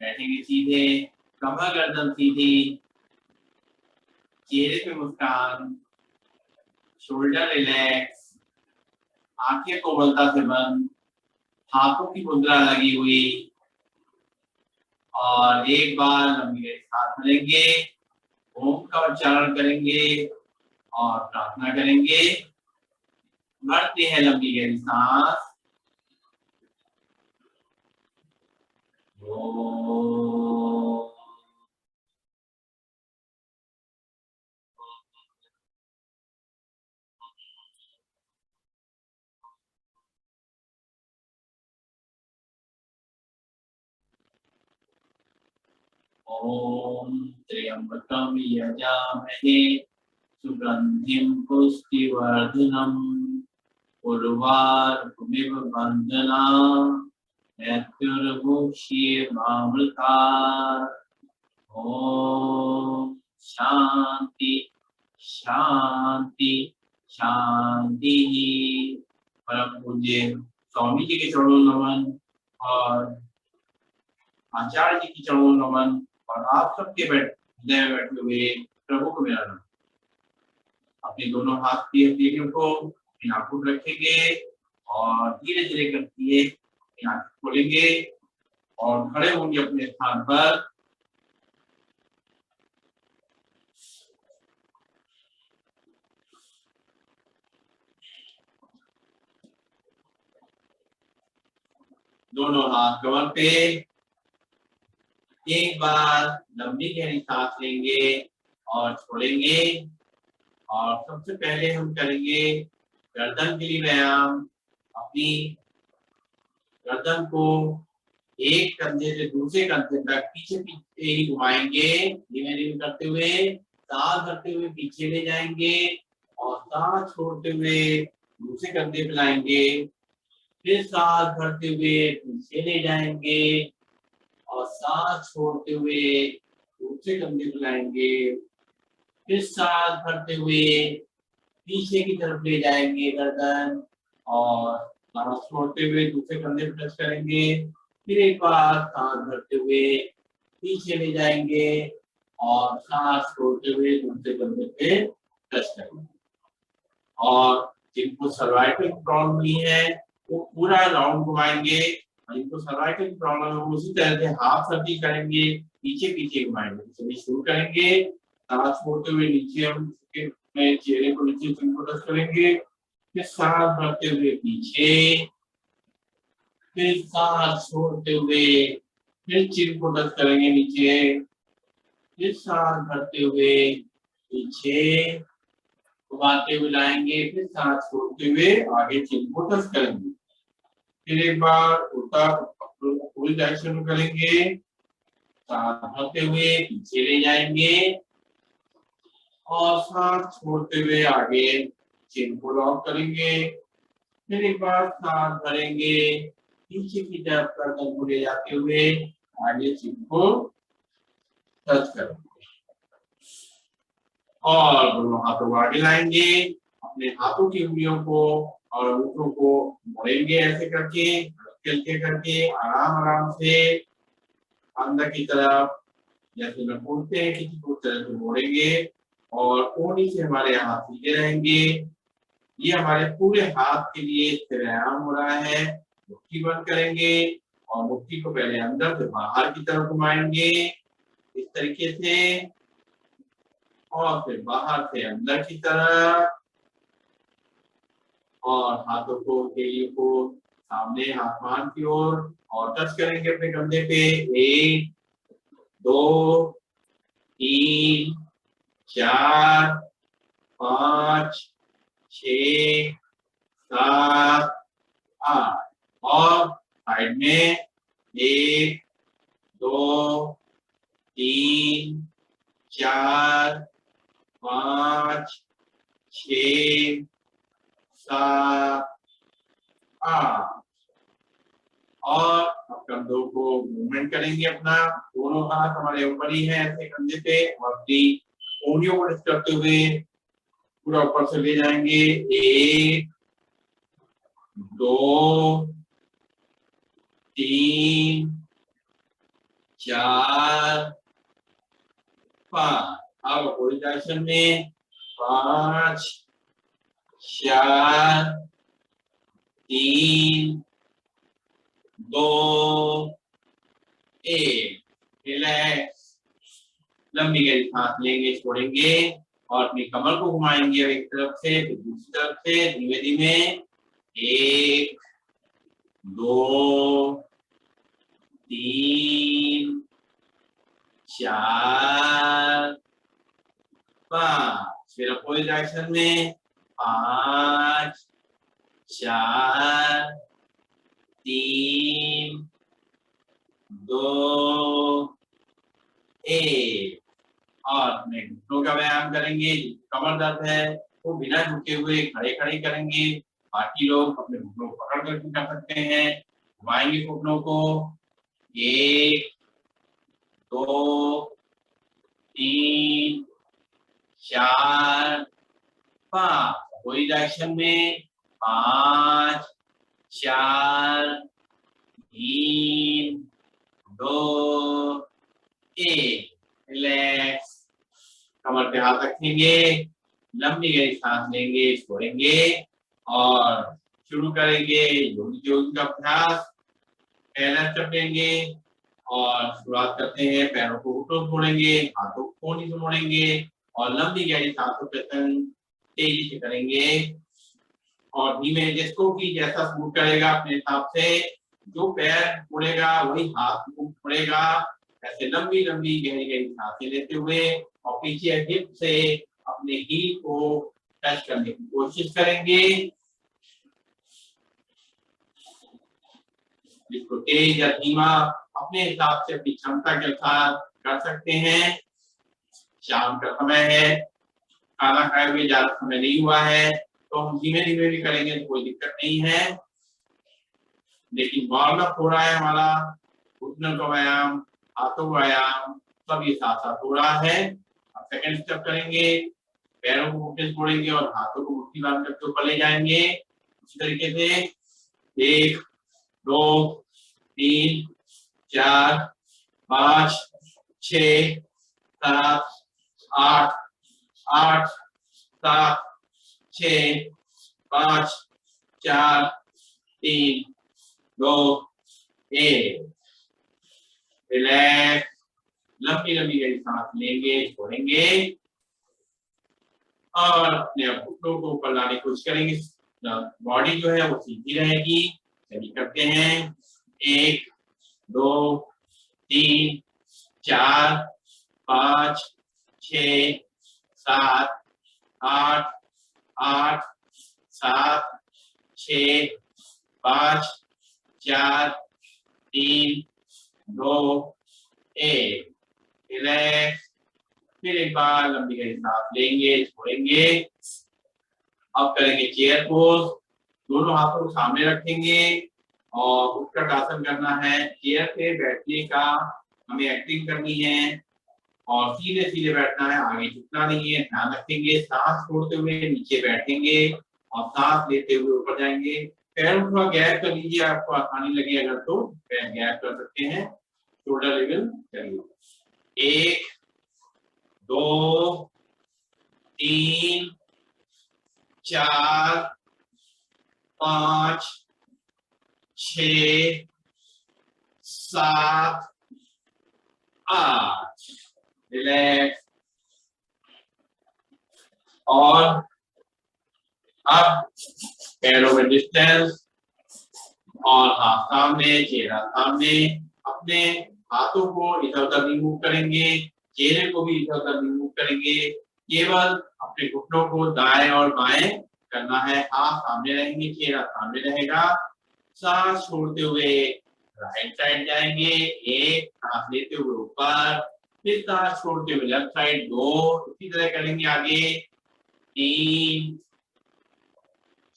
बैठेंगे सीधे, कमर गर्दन सीधी, चेहरे पे मुस्कान, शोल्डर रिलैक्स, आंखें कोमलता से बंद, हाथों की मुद्रा लगी हुई। और एक बार लंबी सांस लेंगे, ओम का उच्चारण करेंगे और प्रार्थना करेंगे। भरते हैं लंबी गहरी सांस। ओम त्र्यंबकं यजामहे सुगंधिं पुष्टिवर्धनम् उर्वारुकमिव बन्धनान् मृत्युर्मुक्षीयमामृतात्। ओम शांति शांति शांति। परम पूज्य स्वामी जी के चरणों नमन और आचार्य जी की चरणों नमन और आप सबके हृदय में बैठे हुए प्रभु को मेरा नमन। अपने दोनों हाथ की हथेलियों को अपनी आंखों पर रखेंगे और धीरे धीरे करके अपनी आंखें खोलेंगे और खड़े होंगे अपने स्थान पर। दोनों हाथ कमर पे। एक बार लंबी गहरी सांस लेंगे और छोड़ेंगे। और सबसे पहले हम करेंगे गर्दन के लिए व्यायाम। अपनी गर्दन को एक कंधे से दूसरे कंधे तक पीछे पीछे ही घुमाएंगे, धीमे धीमे करते हुए। सांस भरते हुए पीछे ले जाएंगे और सांस छोड़ते हुए दूसरे कंधे पे लाएंगे। फिर सांस भरते हुए पीछे ले जाएंगे और सांस छोड़ते हुए दूसरे कंधे पे लाएंगे। फिर सांस भरते हुए पीछे की तरफ ले जाएंगे गर्दन और सांस छोड़ते हुए दूसरे कंधे पे टच करेंगे। फिर एक बार सांस भरते हुए पीछे ले जाएंगे और सांस छोड़ते हुए दूसरे कंधे पे टच करेंगे। और जिनको सर्वाइकल प्रॉब्लम नहीं है वो पूरा राउंड घुमाएंगे। और जिनको सर्वाइकल प्रॉब्लम है उसी तरह से हाफ सर्किल करेंगे, पीछे पीछे घुमाएंगे। चलिए शुरू करेंगे। सांस छोड़ते हुए नीचे हम चेहरे को नीचे टच करेंगे। फिर सांस भरते हुए पीछे, फिर सांस छोड़ते हुए फिर चिन को टच करेंगे नीचे। फिर सांस भरते हुए पीछे घुमाते हुए लाएंगे। फिर सांस छोड़ते हुए आगे चिन को टच करेंगे। फिर एक बार उल्टा पूरी डायरेक्शन में करेंगे। सांस भरते हुए पीछे ले जाएंगे और सांस छोड़ते हुए आगे चिन को लॉक करेंगे। फिर एक बार सांस भरेंगे, पीछे की तरफ गर्दन को ले जाते हुए आगे चिन को टच करेंगे और दोनों हाथों को आगे लाएंगे। अपने हाथों की उंगलियों को और अंगूठों को मोड़ेंगे ऐसे करके, हल्के करके आराम आराम से अंदर की तरफ जैसे में बोलते हैं किसी को तरह से मोड़ेंगे और कोहनी से हमारे हाथ सीधे रहेंगे। ये हमारे पूरे हाथ के लिए व्यायाम हो रहा है। मुट्ठी बंद करेंगे और मुट्ठी को पहले अंदर से बाहर की तरफ घुमाएंगे इस तरीके से और फिर बाहर से अंदर की तरफ। और हाथों को उंगलियों को सामने आसमान की ओर और टच करेंगे अपने कंधे पे। 1 2 3 4 5 6 7 8 और साइड में 1 2 3 4 5 6 7 8 और अब कंधों को मूवमेंट करेंगे। अपना दोनों हाथ हमारे ऊपर ही है ऐसे कंधे पे और अपनी उंगलियों को टच करते हुए पूरा ऊपर से ले जाएंगे। 1 2 3 4 5। अब अपोजिट डायरेक्शन में 5 4 3 2 1। रिलैक्स। लंबी गहरी सांस लेंगे, छोड़ेंगे और अपनी कमर को घुमाएंगे एक तरफ से फिर दूसरी तरफ से धीमे धीमे। 1 2 3 4 5। फिर अपोजिट डायरेक्शन में 5 4 3 2 1। और अपने घुटनों का व्यायाम करेंगे। कमर दर्द है वो बिना झुके हुए खड़े खड़े करेंगे। बाकी लोग अपने घुटनों को पकड़ कर कर सकते हैं। घुमाएंगे घुटनों को। 1 2 3 4 5। वही डायरेक्शन में 5 4 3 2 1। रिलैक्स। कमर पे हाथ रखेंगे, लंबी गहरी सांस लेंगे, छोड़ेंगे और शुरू करेंगे योगी का अभ्यास। पहला स्टेप लेंगे और शुरुआत करते हैं। पैरों को घुटनों मोड़ेंगे, हाथों को कोहनी से मोड़ेंगे और लंबी गहरी सांसों के संग तेजी से करेंगे और धीमे जिसको कि जैसा सूट करेगा अपने हिसाब से। जो पैर मुड़ेगा वही हाथ मुड़ेगा। ऐसे लंबी लंबी गहरी गहरी सांसें लेते हुए और पीछे हिप से अपने हील को टच करने की कोशिश करेंगे। इसको तेज या धीमा अपने हिसाब से अपनी क्षमता के अनुसार कर सकते हैं। शाम का समय है, खाना खाए हुए ज्यादा समय नहीं हुआ है तो हम धीमे धीमे भी करेंगे तो कोई दिक्कत नहीं है। लेकिन वार्म अप हो रहा है हमारा, घुटनों का व्यायाम, हाथों का व्यायाम सब ये साथ साथ हो रहा है। अब सेकंड स्टेप करेंगे। पैरों को घुटने से मोड़ेंगे और हाथों को मुट्ठी बांध करके ऊपर ले जाएंगे। उसी तरीके से 1 2 3 4 5 6 7 8 8 7 6 5 4 3 2 1। रिलैक्स। लंबी लंबी गहरी सांस लेंगे, छोड़ेंगे और अपने घुटनों को ऊपर लाने की कोशिश करेंगे। बॉडी जो है वो सीधी रहेगी। चलिए करते हैं। 1 2 3 4 5 6 7 8 8 7 6 5 4 3 2 1। रिलैक्स। फिर एक बार लंबी गहरी सांस लेंगे, छोड़ेंगे। अब करेंगे चेयर पोज। दोनों हाथों को सामने रखेंगे और उत्कट आसन करना है। चेयर पे बैठने का हमें एक्टिंग करनी है और सीधे सीधे बैठना है, आगे झुकना नहीं है। ध्यान रखेंगे, सांस छोड़ते हुए नीचे बैठेंगे और सांस लेते हुए ऊपर जाएंगे। पैरों को थोड़ा गैप कर लीजिए, आपको आसानी लगे अगर तो पैर गैप कर सकते हैं। शोल्डर लेवल करिए। 1 2 3 4 5 6 7 8। रिलैक्स। और अब पैरों में डिस्टेंस और हाथ सामने, चेहरा सामने। अपने हाथों को इधर उधर रिमूव करेंगे, चेहरे को भी इधर उधर रिमूव करेंगे। केवल अपने घुटनों को दाएं और बाएं करना है। हाथ सामने रहेंगे, चेहरा सामने रहेगा। सांस छोड़ते हुए राइट साइड जाएंगे। 1 सांस लेते हुए ऊपर, फिर सांस छोड़ते हुए लेफ्ट साइड 2। इसी तरह करेंगे आगे। 3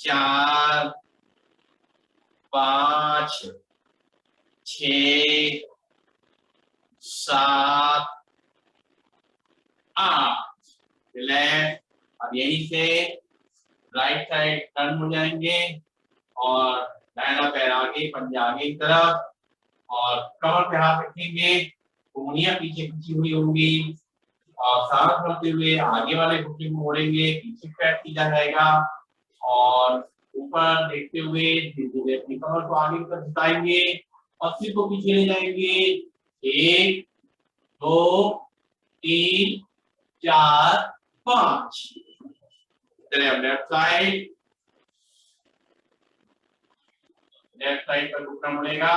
4 5 6 7 8। रिलैक्स। अब यहीं से राइट साइड टर्न हो जाएंगे और दाहिना पैर आगे, पंजा आगे की तरफ और कमर पे हाथ रखेंगे कोहनियां पीछे खींची हुई होंगी और सांस भरते हुए आगे वाले घुटने को मोड़ेंगे, पीछे पैर सीधा रहेगा और ऊपर देखते हुए धीरे धीरे अपनी कमर को आगे की तरफ झुकाएंगे और सिर को पीछे ले जाएंगे। 1 2 3 4 5। चलिए अब लेफ्ट साइड पर घुटना मुड़ेगा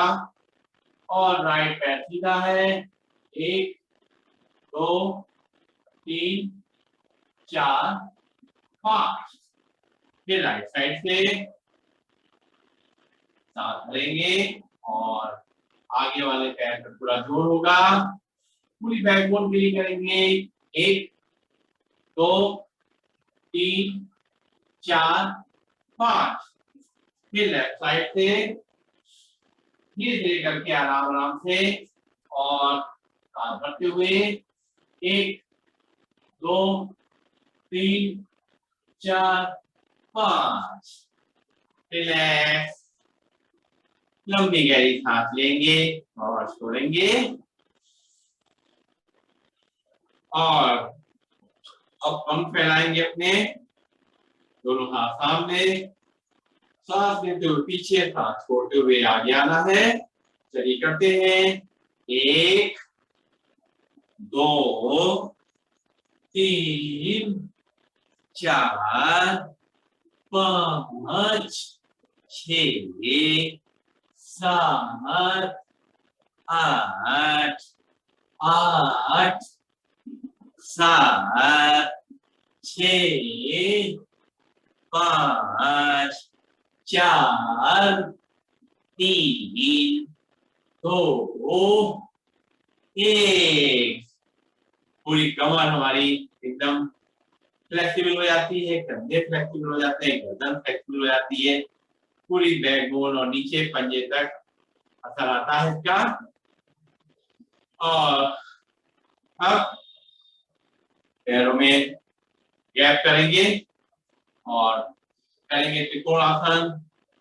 और राइट पैर सीधा है। 1 2 3 4 5। फिर राइट साइड से सांस भरेंगे और आगे वाले पैर पर पूरा जोर होगा, पूरी बैकबोन गिरी करेंगे। 1 2 3 4 5। फिर लेफ्ट साइड से धीरे धीरे करके आराम आराम से और सांस भरते हुए 1 2 3 4 5। रिलैक्स, लंबी गहरी सांस लेंगे और छोड़ेंगे और अब पंख फैलाएंगे अपने, दोनों हाथ सामने, सांस लेते हुए पीछे, सांस छोड़ते हुए आगे आना है। चलिए करते हैं। 1 2 3 4 5 6 7 8 8 7 6 5 4 3 2 1। पूरी कमर हमारी एकदम फ्लेक्सिबल हो जाती है, कंधे फ्लेक्सिबल हो जाते हैं, गर्दन फ्लेक्सिबल हो जाती है, पूरी बैकबोन और नीचे पंजे तक असर आता है इसका। और अब पैरों में गैप करेंगे और करेंगे त्रिकोण आसन।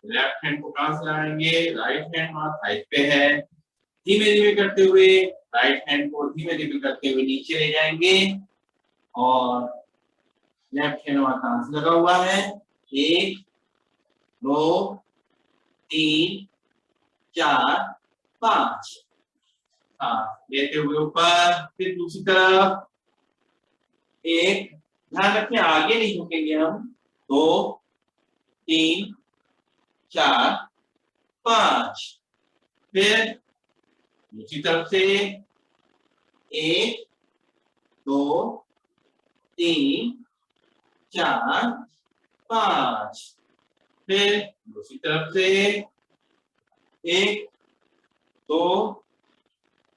लेफ्ट हैंड को कहां से लगाएंगे, राइट हैंड हमारा थाई पे है। धीमे धीमे करते हुए राइट हैंड को धीमे धीमे करते हुए नीचे ले जाएंगे और लेफ्ट हैंड हमारा कहां से लगा हुआ है। 1 2 3 4 5। लेते हुए ऊपर, फिर दूसरी तरफ। 1, ध्यान रखें आगे नहीं झुकेंगे हम। 2 3 4 5। फिर दूसरी तरफ से 1 2 3 4 5। फिर दूसरी तरफ से 1 2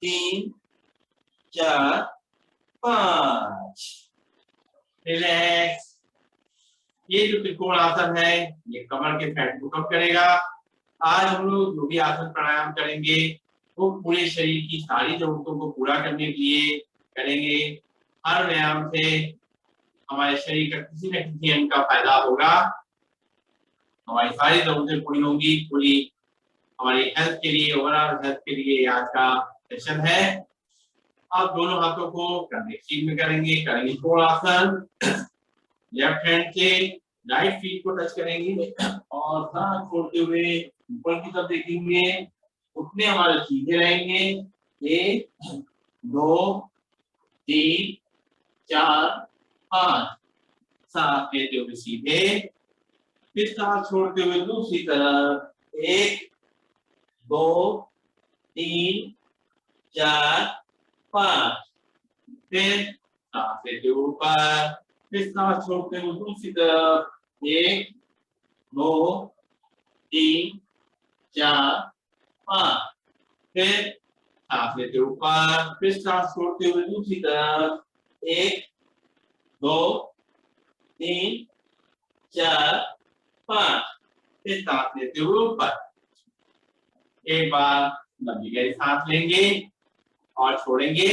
3 4 5। रिलैक्स। ये जो त्रिकोण आसन है ये कमर के फैट को कम करेगा। आज हम लोग जो भी आसन प्राणायाम करेंगे वो पूरे शरीर की सारी जरूरतों को पूरा करने के लिए करेंगे। हर व्यायाम से हमारे शरीर का किसी न किसी अंग का फायदा होगा, हमारी सारी जरूरतें पूरी होंगी। पूरी हमारी हेल्थ के लिए, ओवरऑल हेल्थ के लिए आज का सेशन है। आप दोनों हाथों को कंधे के सीध में करेंगे त्रिकोण आसन। लेफ्ट हैंड से राइट फीट को टच करेंगे और सांस छोड़ते हुए ऊपर की तरफ देखेंगे। घुटने हमारे सीधे रहेंगे। 1 2 3 4 5। सांस लेते हुए सीधे, फिर सांस छोड़ते हुए दूसरी तरफ। 1 2 3 4 5। फिर सांस लेते हुए ऊपर, फिर सांस छोड़ते हुए दूसरी तरफ। 1 2 3 4 5। फिर सांस लेते ऊपर, फिर सांस छोड़ते हुए दूसरी तरफ। 1 2 3 4 5। फिर सांस लेते हुए ऊपर। एक बार लंबी गहरी सांस लेंगे और छोड़ेंगे।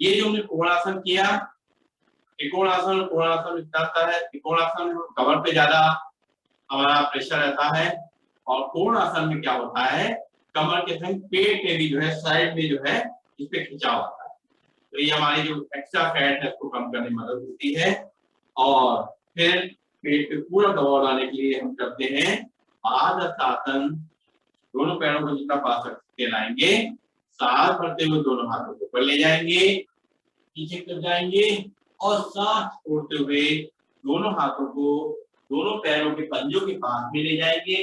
ये जो हमने कोणासन किया, त्रिकोणासन और कोणासन में क्या होता है, त्रिकोणासन में कमर पे ज्यादा हमारा प्रेशर रहता है और कोणासन में क्या होता है, कमर के संग पेट में भी जो है, साइड में जो है इस पे खिंचाव आता है। तो ये हमारी जो एक्स्ट्रा फैट है उसको कम करने में मदद होती है। और फिर पेट पे पूरा दबाव लाने के लिए हम करते हैं पादहस्तासन। दोनों पैरों को जितना पा सकते लाएंगे, सांस भरते हुए दोनों हाथों को ऊपर ले जाएंगे, पीछे कर जाएंगे और सांस छोड़ते हुए दोनों हाथों को दोनों पैरों के पंजों के पास में ले जाएंगे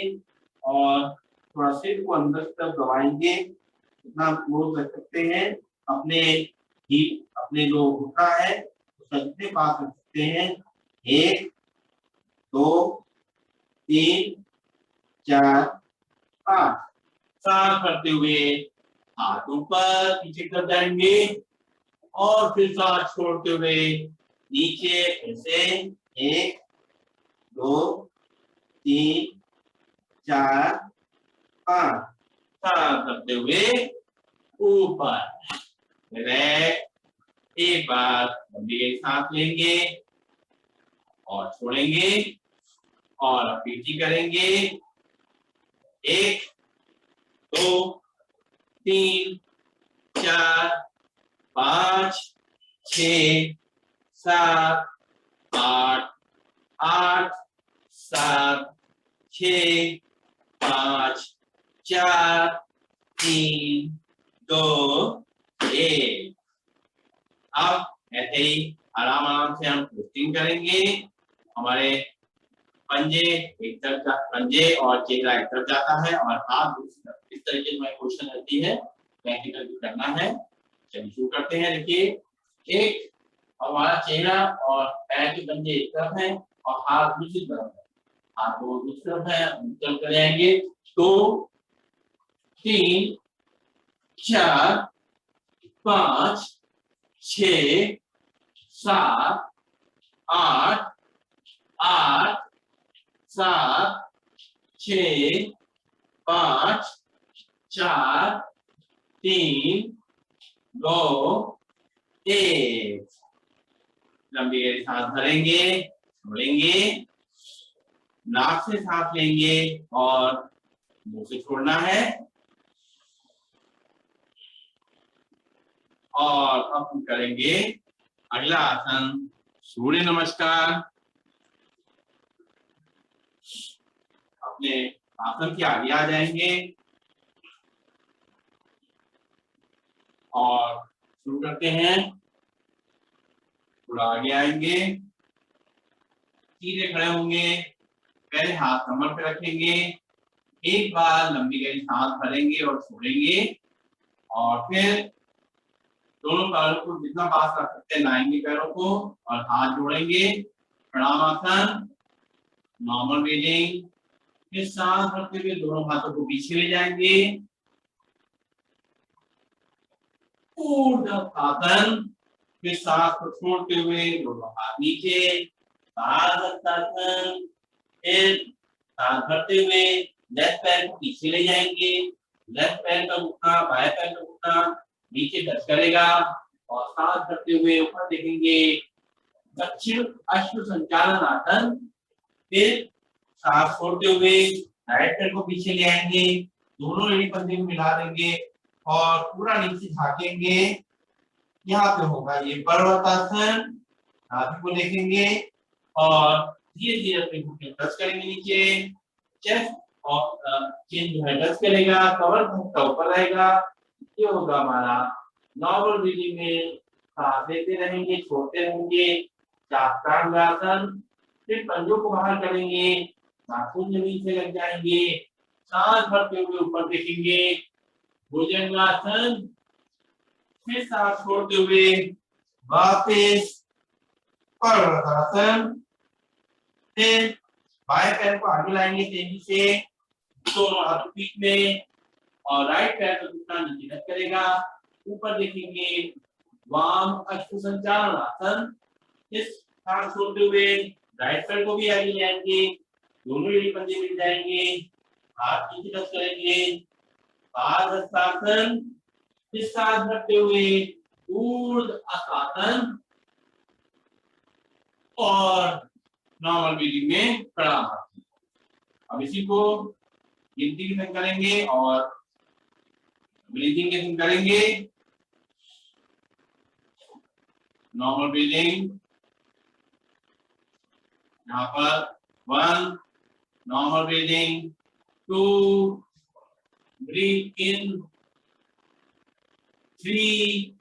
और थोड़ा सिर को अंदर की तरफ दबाएंगे। इतना क्लोज रख सकते हैं, अपने ही अपने जो घुटना है उसका जितने पास रख सकते हैं। 1 2 3 4 5। सांस भरते हुए हाथ ऊपर पीछे कर जाएंगे और फिर सांस छोड़ते हुए नीचे फिर से 1 2 3 4 5। सांस भरते हुए ऊपर। एक बार लंबी गहरी सांस लेंगे और छोड़ेंगे और पीछे करेंगे। 1 2 3 4 5 6 7 8 8 7 6 5 4 3 2 1। अब ऐसे ही आराम आराम से हम ट्विस्टिंग करेंगे। हमारे पंजे एक तरफ पंजे और चेहरा एक तरफ जाता है और हाथ दूसरी तरफ। इस तरीके से क्वेश्चन रहती है, प्रैक्टिकल भी करना है। चलिए शुरू करते हैं। देखिए, एक हमारा चेहरा और पैर के पंजे एक तरफ है और हाथ दूसरी तरफ है। हाथ को दूसरी तरफ है, चल कर जाएंगे। 2 3 4 5 6 7 8 8 7 6 5 4 3 2 1। लंबी गहरी सांस भरेंगे, छोड़ेंगे, नाक से सांस लेंगे और मुंह से छोड़ना है। और अब हम करेंगे अगला आसन, सूर्य नमस्कार। अपने आसन के आगे आ जाएंगे और शुरू करते हैं। थोड़ा आगे आएंगे, सीधे खड़े होंगे, पहले हाथ कमर पे रखेंगे। एक बार लंबी गहरी सांस भरेंगे और छोड़ेंगे और फिर दोनों पैरों को जितना पास रख सकते हैं लाएंगे पैरों को और हाथ जोड़ेंगे। Pranamasana, normal breathing. फिर सांस भरते हुए दोनों हाथों को पीछे ले जाएंगे। ऊर्ध्वाधर, फिर सांस को छोड़ते हुए दोनों हाथ नीचे। पादहस्तासन, फिर सांस भरते हुए लेफ्ट पैर को पीछे ले जाएंगे। लेफ्ट पैर का घुटना बाएं पैर का घुटना नीचे टच करेगा और सांस भरते हुए ऊपर देखेंगे। दक्षिण अश्व संचालन आसन। फिर सांस छोड़ते हुए राइट पैर को पीछे ले आएंगे, दोनों एड़ी पंजे को मिला देंगे और पूरा नीचे झाकेंगे। यहाँ पे होगा ये पर्वतासन। हाथ को देखेंगे और धीरे धीरे अपने घुटने टच करेंगे नीचे। चेस्ट और चिन जो है टच करेगा, कमर घुटना ऊपर रहेगा। ये होगा हमारा नॉर्मल ब्रीदिंग में। सांस लेते रहेंगे, छोड़ते रहेंगे। चाक्रासन। फिर पंजों को बाहर करेंगे, नाखून जमीन से लग जाएंगे। सांस भरते हुए ऊपर देखेंगे। भुजंगासन। फिर सांस छोड़ते हुए वापस पर्वतासन। फिर बाएं पैर को आगे लाएंगे तेजी से, दोनों हाथों पीठ में और राइट पैर का घुटना नीचे टच करेगा। ऊपर देखेंगे वाम अश्व संचालन आसन। इस सांस छोड़ते हुए राइट पैर को भी आगे ले आएंगे, दोनों एड़ी पंजे मिल जाएंगे, हाथ नीचे टच करेंगे। पादहस्तासन। फिर सांस भरते हुए ऊर्ध्वाधर और नॉर्मल ब्रीदिंग में प्रणामासन। अब इसी को गिनती के संग करेंगे और ब्रीदिंग के संग करेंगे। नॉर्मल ब्रीदिंग, यहाँ पर 1 normal breathing, 2 breathe in, 3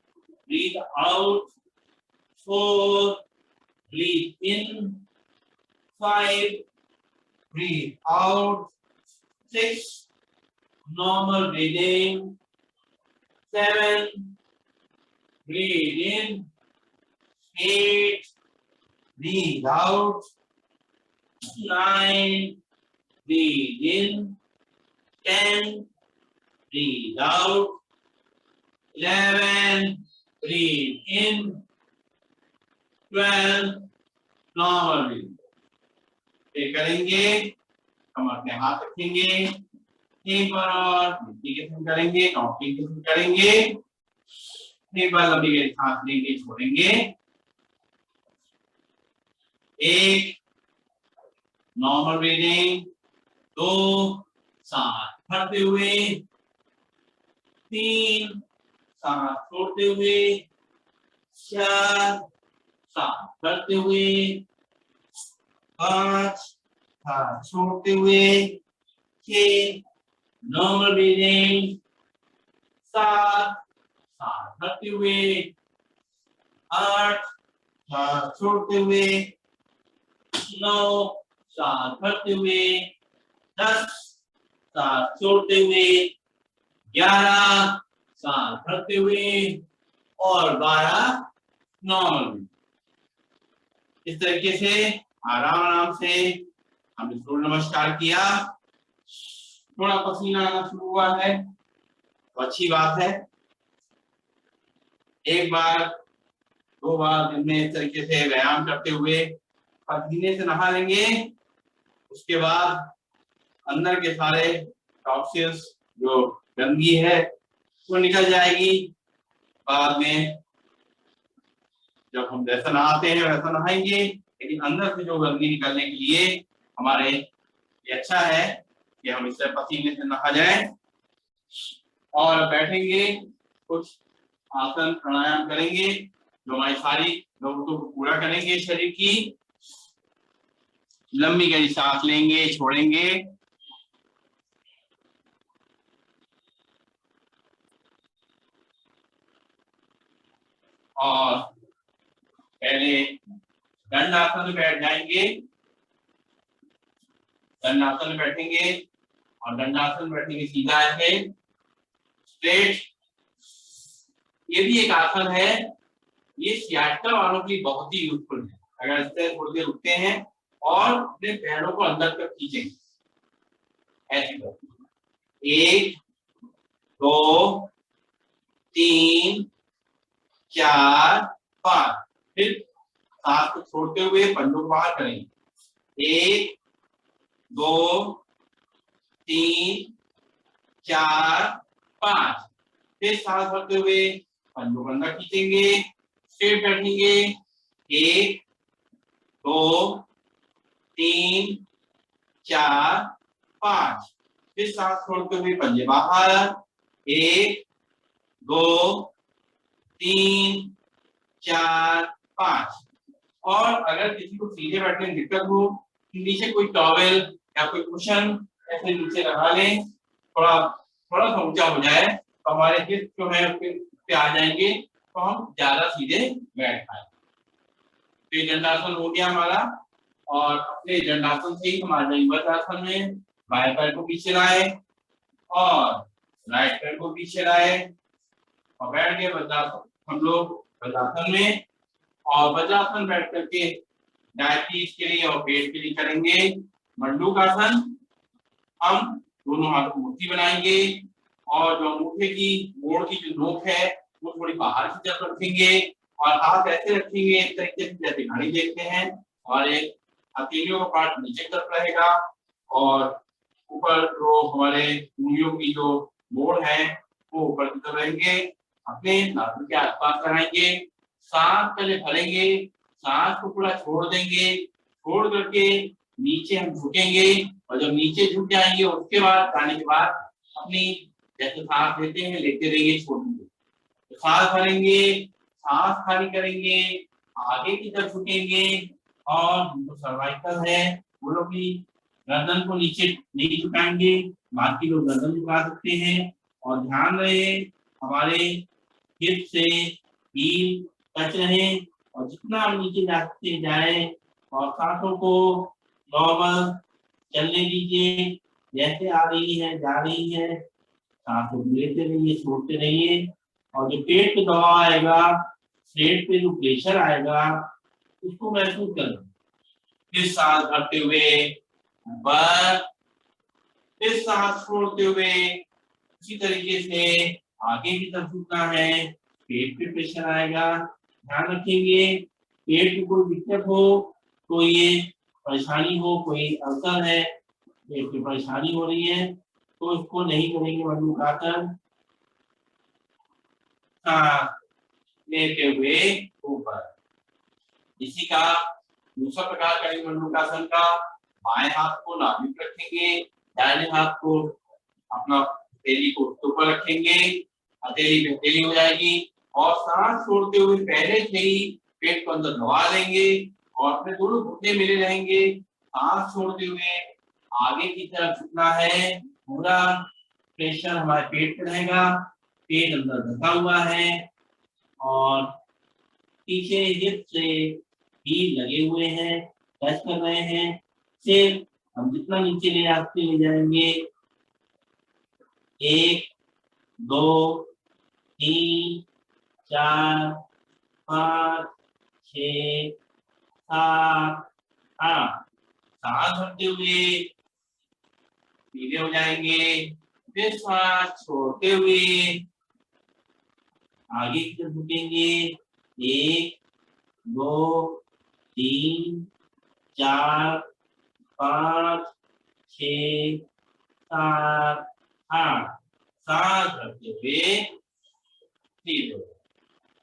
breathe out, 4 breathe in, 5 breathe out, 6 normal breathing, 7 breathe in, 8 breathe out, 9 breathe in, 10 breathe out, 11 breathe in, 12 normal breathing. ये करेंगे, हम अपने हाथ रखेंगे एक बार और रिपीटेशन करेंगे, काउंटिंग करेंगे, एक बार लंबी गहरी सांस लेंगे, छोड़ेंगे, 1 नॉर्मल ब्रीदिंग, 2 सांस भरते हुए, 3 सांस छोड़ते हुए, 4 सांस भरते हुए, 5 सांस छोड़ते हुए, 6 नॉर्मल ब्रीदिंग, 7 सांस भरते हुए, 8 सांस छोड़ते हुए, 9 सांस भरते हुए, 10 सांस छोड़ते हुए, 11 सांस भरते हुए और 12 नॉर्मल। इस तरीके से आराम आराम से हमने सूर्य नमस्कार किया। थोड़ा पसीना आना शुरू हुआ है तो अच्छी बात है। एक बार 2 बार दिन में इस तरीके से व्यायाम करते हुए पसीने से नहा लेंगे, उसके बाद अंदर के सारे टॉक्सिन्स जो गंदगी है वो निकल जाएगी। बाद में जब हम जैसा नहाते हैं वैसा नहाएंगे, लेकिन अंदर से जो गंदगी निकलने के लिए हमारे ये अच्छा है कि हम इससे पसीने से नहा जाएं। और बैठेंगे, कुछ आसन प्राणायाम करेंगे जो हमारी सारी जरूरतों को पूरा करेंगे शरीर की। लंबी गहरी सांस लेंगे, छोड़ेंगे, और पहले दंडासन में बैठ जाएंगे। दंडासन में बैठेंगे और दंडासन में बैठेंगे सीधा ऐसे स्ट्रेट। ये भी एक आसन है, ये सियाटिका वालों के लिए बहुत ही यूजफुल है। अगर इससे थोड़ी देर रुकते हैं और अपने पैरों को अंदर तक खींचेंगे, ऐसे करो, 1 2 3 4 5। फिर सांस को छोड़ते हुए पंजों को बाहर करेंगे, 1 2 3 4 5। फिर सांस भरते हुए पंजों को अंदर खींचेंगे, स्ट्रेट बैठेंगे, 1 2 3 4 5। फिर सांस छोड़ते हुए पंजे बाहर, 1 2 3 4 5। और अगर किसी को सीधे बैठने में दिक्कत हो, नीचे कोई टॉवेल या कोई कुशन ऐसे नीचे लगा लें, थोड़ा सा ऊंचा हो जाए तो हमारे हिप जो है पे आ जाएंगे, तो हम ज्यादा सीधे बैठ पाए। तो ये दंडासन हो गया हमारा। और अपने दंडासन से ही हम आ जाएंगे वज्रासन में। बाएं पैर को पीछे लाए और राइट पैर को पीछे लाए और बैठ गए वज्रासन हम लोग वज्रासन में। और वज्रासन बैठ करके डायबिटीज के लिए और पेट के लिए करेंगे मंडूकासन। हम दोनों हाथों को मुट्ठी बनाएंगे और जो अंगूठे की मोड़ की जो नोक है वो थोड़ी बाहर की तरफ रखेंगे और हाथ ऐसे रखेंगे इस तरीके से जैसे घड़ी देखते हैं, और एक हथेलियों का पार्ट नीचे की तरफ रहेगा और ऊपर जो हमारे उंगलियों की जो मोड़ है वो ऊपर की तरफ रहेंगे। अपने नाभि के आसपास कराएंगे, सांस पहले भरेंगे, सांस को पूरा छोड़ देंगे, छोड़ करके नीचे हम झुकेंगे और जब नीचे झुक जाएंगे उसके बाद जाने के बाद अपनी जैसे सांस लेते हैं लेते रहेंगे, छोड़ेंगे। तो सांस भरेंगे, सांस खाली करेंगे, आगे की तरफ झुकेंगे और जो सर्वाइकल है वो लोग भी गर्दन को नीचे नहीं झुकाएंगे, बाकी लोग गर्दन झुका सकते हैं। और ध्यान रहे हमारे हिप से हील टच रहे और जितना हम नीचे जाते जाए और सांसों को नॉर्मल चलने दीजिए, जैसे आ रही है जा रही है, सांसों को लेते रहिए, छोड़ते रहिए। और जो पेट पे दबाव आएगा, पेट पे जो प्रेशर आएगा उसको महसूस करें। फिर सांस भरते हुए ऊपर, फिर सांस छोड़ते हुए उसी तरीके से आगे की तरफ झुकना है, पेट पे प्रेशर आएगा। ध्यान रखेंगे पेट में कोई दिक्कत हो, कोई ये परेशानी हो, कोई अल्सर है, पेट में परेशानी हो रही है तो इसको नहीं करेंगे मंडूकासन। सांस लेते हुए ऊपर। इसी का दूसरा प्रकार करेंगे मंडूकासन का। बाएं हाथ को नाभि पर रखेंगे, दाहिने हाथ को अपना हथेली को ऊपर रखेंगे, हथेली पे हथेली हो जाएगी और सांस छोड़ते हुए पहले से ही पेट को अंदर दबा देंगे और अपने दोनों घुटने मिले रहेंगे। सांस छोड़ते हुए आगे की तरफ झुकना है, पूरा प्रेशर हमारे पेट पे रहेगा, पेट अंदर ढका हुआ है और पीछे हिप से हील लगे हुए हैं, टच कर रहे हैं। फिर हम जितना नीचे ले जाते ले जाएंगे, 1 2 3 4 5 6 7 8। सांस भरते हुए सीधे हो जाएंगे, फिर सांस छोड़ते हुए आगे की तरफ झुकेंगे, 1 2 3 4 5 6 7 8। सांस भरते हुए सीधे।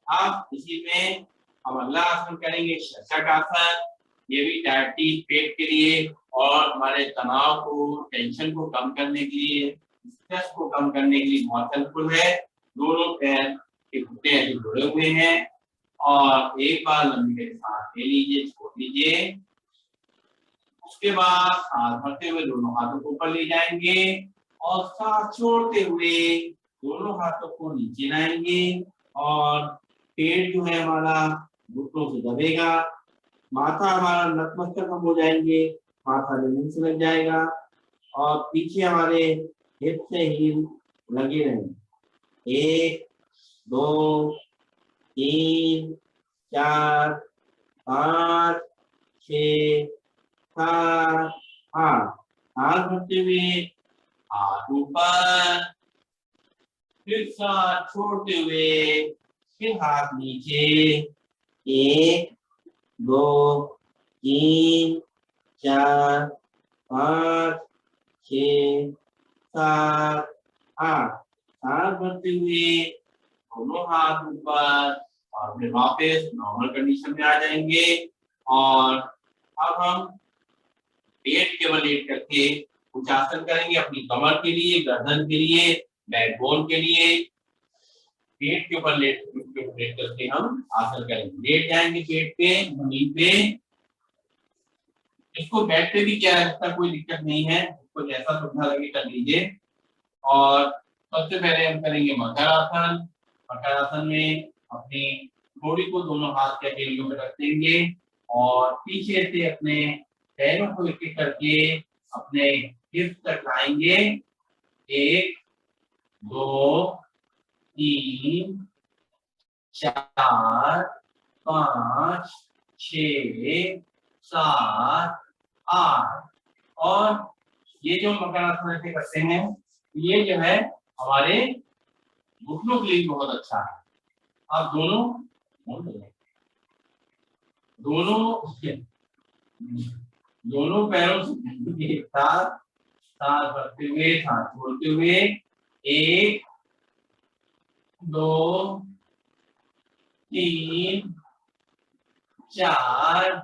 अब इसी में हम अगला आसन करेंगे शशक आसन। ये भी डायबिटीज पेट के लिए और हमारे तनाव को, टेंशन को कम करने के लिए, स्ट्रेस को कम करने के लिए बहुत हेल्पफुल है। दोनों पैर के घुटने ऐसे जुड़े हुए हैं और एक बार लंबी सांस ले लीजिए, छोड़ दीजिए। उसके बाद सांस भरते हुए दोनों हाथों को ऊपर ले जाएंगे और सांस छोड़ते हुए दोनों हाथों को नीचे लाएंगे और पेट जो है हमारा घुटनों से दबेगा, माथा हमारा नतमस्तक कम हो जाएंगे, माथा जमीन से लग जाएगा और पीछे हमारे हिप से हील लगे रहेंगे। 1 2 3 4 5 6 7 8। हाथ भरते हुए हाथ ऊपर, फिर सांस छोड़ते हुए फिर हाथ नीचे, 1 2 3 4 5 6 7 8। सांस भरते हुए दोनों हाथ ऊपर और फिर वापस नॉर्मल कंडीशन में आ जाएंगे। और अब हम पेट के बल लेट करके कुछ आसन करेंगे अपनी कमर के लिए, गर्दन के लिए, बैकबोन के लिए। पेट के ऊपर लेट करके हम आसन करेंगे। लेट जाएंगे पेट पे, जमीन पे। इसको बेड पे भी किया जा सकता है, कोई दिक्कत नहीं है, उसको जैसा सुविधा लगे कर लीजिए। और सबसे पहले हम करेंगे मकर आसन। मकर आसन में अपनी थोड़ी को दोनों हाथ के हथेलियों में रख देंगे और पीछे से अपने पैरों को एक एक करके अपने हिप्स तक लाएंगे। 1 2 3 4 5 6 7 8। और ये जो मकर आसन ऐसे करते हैं, ये जो है हमारे घुटनों के लिए बहुत अच्छा है। आप दोनों पैरों से एक साथ सांस भरते हुए सांस छोड़ते हुए 1 2 3 4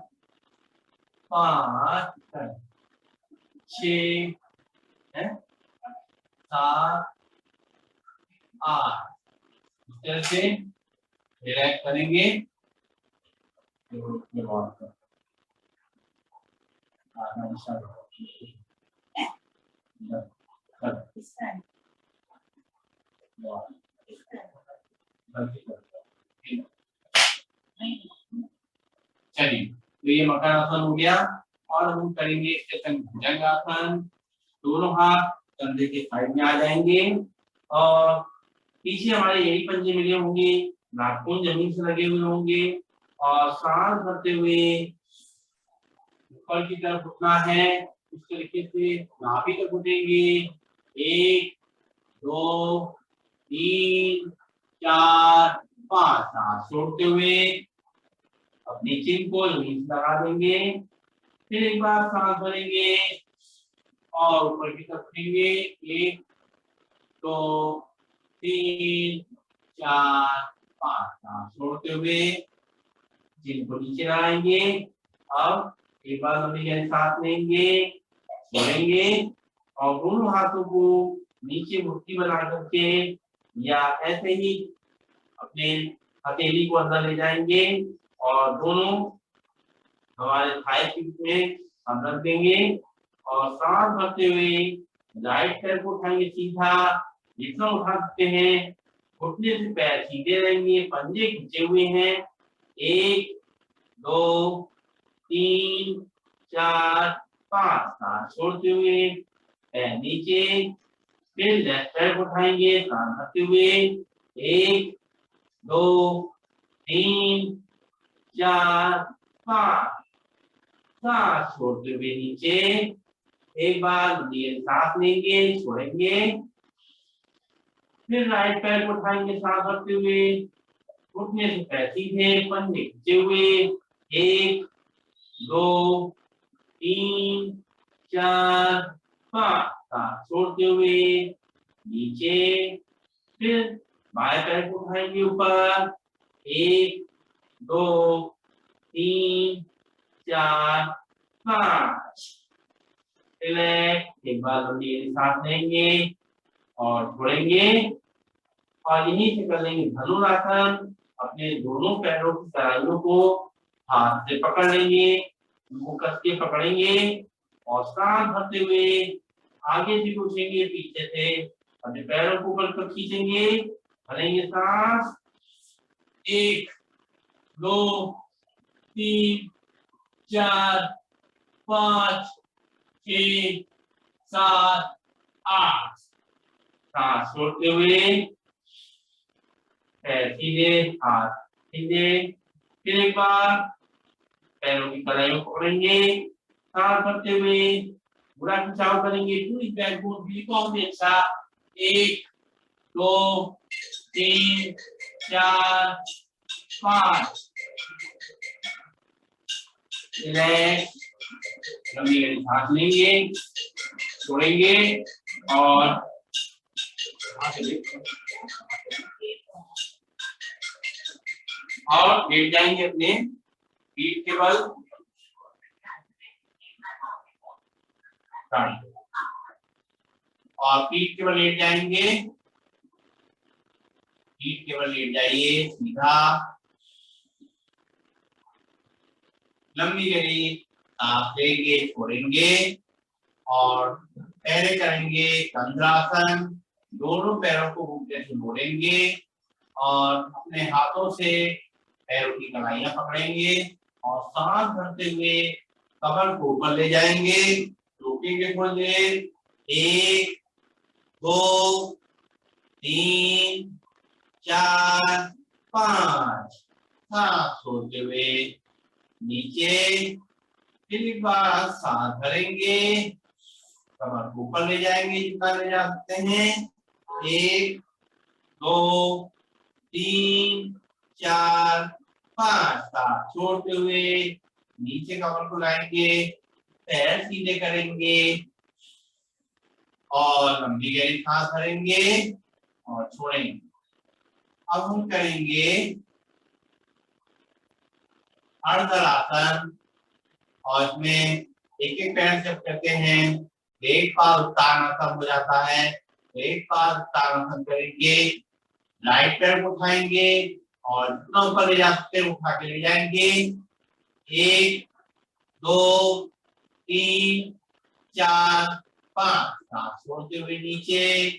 5 6 7 8। इस तरह से रिलैक्स करेंगे। चलिए, तो ये मकरासन हो गया। और हम करेंगे भुजंगासन। दोनों हाथ कंधे के साइड में आ जाएंगे और पीछे हमारे यही पंजे मिले होंगे, नाखून जमीन से लगे हुए होंगे और सांस भरते हुए ऊपर की तरफ उठना है। इस तरीके से नाभि तक उठेंगे। 1 2 3 4 5। सांस छोड़ते हुए अपनी चिन को जमीन से लगा देंगे। फिर एक बार सांस भरेंगे और ऊपर की तरफ उठेंगे। 1 2 3 4 5। सांस छोड़ते हुए चिन को नीचे लगाएंगे। अब एक बार हम सांस लेंगे, छोड़ेंगे और दोनों हाथों को नीचे मुट्ठी बना करके या ऐसे ही अपने हथेली को अंदर ले जाएंगे और दोनों हमारे थाई पीठ में हम रख देंगे और सांस भरते हुए राइट पैर को उठाएंगे सीधा, जितना उठा सकते हैं। घुटने से पैर सीधे रहेंगे, पंजे खींचे हुए हैं। 1 2 3 4 5। सांस छोड़ते हुए पैर नीचे। फिर लेफ्ट पैर उठाएंगे सांस भरते हुए। 1 2 3 4 5। सांस छोड़ते हुए नीचे। एक बार सांस लेंगे, छोड़ेंगे। फिर राइट पैर को उठाएंगे सांस भरते हुए। घुटने से पैर सीधे, पंजे खींचे हुए। 1 2 3 4 5। सांस छोड़ते हुए नीचे। फिर बाएं पैर को उठाएंगे ऊपर। 1 2 3 4 5। रिलैक्स। एक बार हम सांस लेंगे और छोड़ेंगे और यहीं से कर लेंगे धनुरासन। अपने दोनों पैरों की तराइयों को हाथ से पकड़ लेंगे, उनको कस के पकड़ेंगे और सांस भरते हुए आगे से उठेंगे, पीछे से अपने पैरों को ऊपर पर खींचेंगे, भरेंगे सांस। 1 2 3 4 5 6 7 8। सांस छोड़ते हुए पैर सीधे, हाथ सीधे। फिर एक बार पैरों की कलाइयों को पकड़ेंगे, सांस भरते हुए पूरा खिंचाव करेंगे, पूरी बैकबोन बिल्कुल अच्छा। 1 2 3 4 5। रिलैक्स। लंबी गहरी सांस लेंगे, छोड़ेंगे और लेट जाएंगे अपने पीठ के बल। और पीठ के बल लेट जाएंगे, पीठ के बल लेट जाइए सीधा। लंबी गहरी सांस लेंगे, छोड़ेंगे और पैरे करेंगे कंद्रासन। दोनों पैरों को घुटने से मोड़ेंगे और अपने हाथों से पैरों की कलाइयां पकड़ेंगे और सांस भरते हुए कमर को ऊपर ले जाएंगे, रोकेंगे थोड़ी देर। 1 2 3 4 5। सांस छोड़ते हुए नीचे। फिर एक बार सांस भरेंगे, कमर को ऊपर ले जाएंगे जितना ले जा सकते हैं। 1 2 3 4 5। सांस छोड़ते हुए नीचे कमर को लाएंगे, पैर सीधे करेंगे और लंबी गहरी सांस भरेंगे और छोड़ेंगे। अब हम करेंगे अर्धरासन और इसमें एक एक पैर जब करते हैं एक बार उत्तानासन हो जाता है। एक बार उत्तानासन करेंगे, राइट पैर को उठाएंगे और जितना ऊपर ले जा सकते हैं उठा के ले जाएंगे। 1 2 3 4 5, सांस छोड़ते हुए नीचे,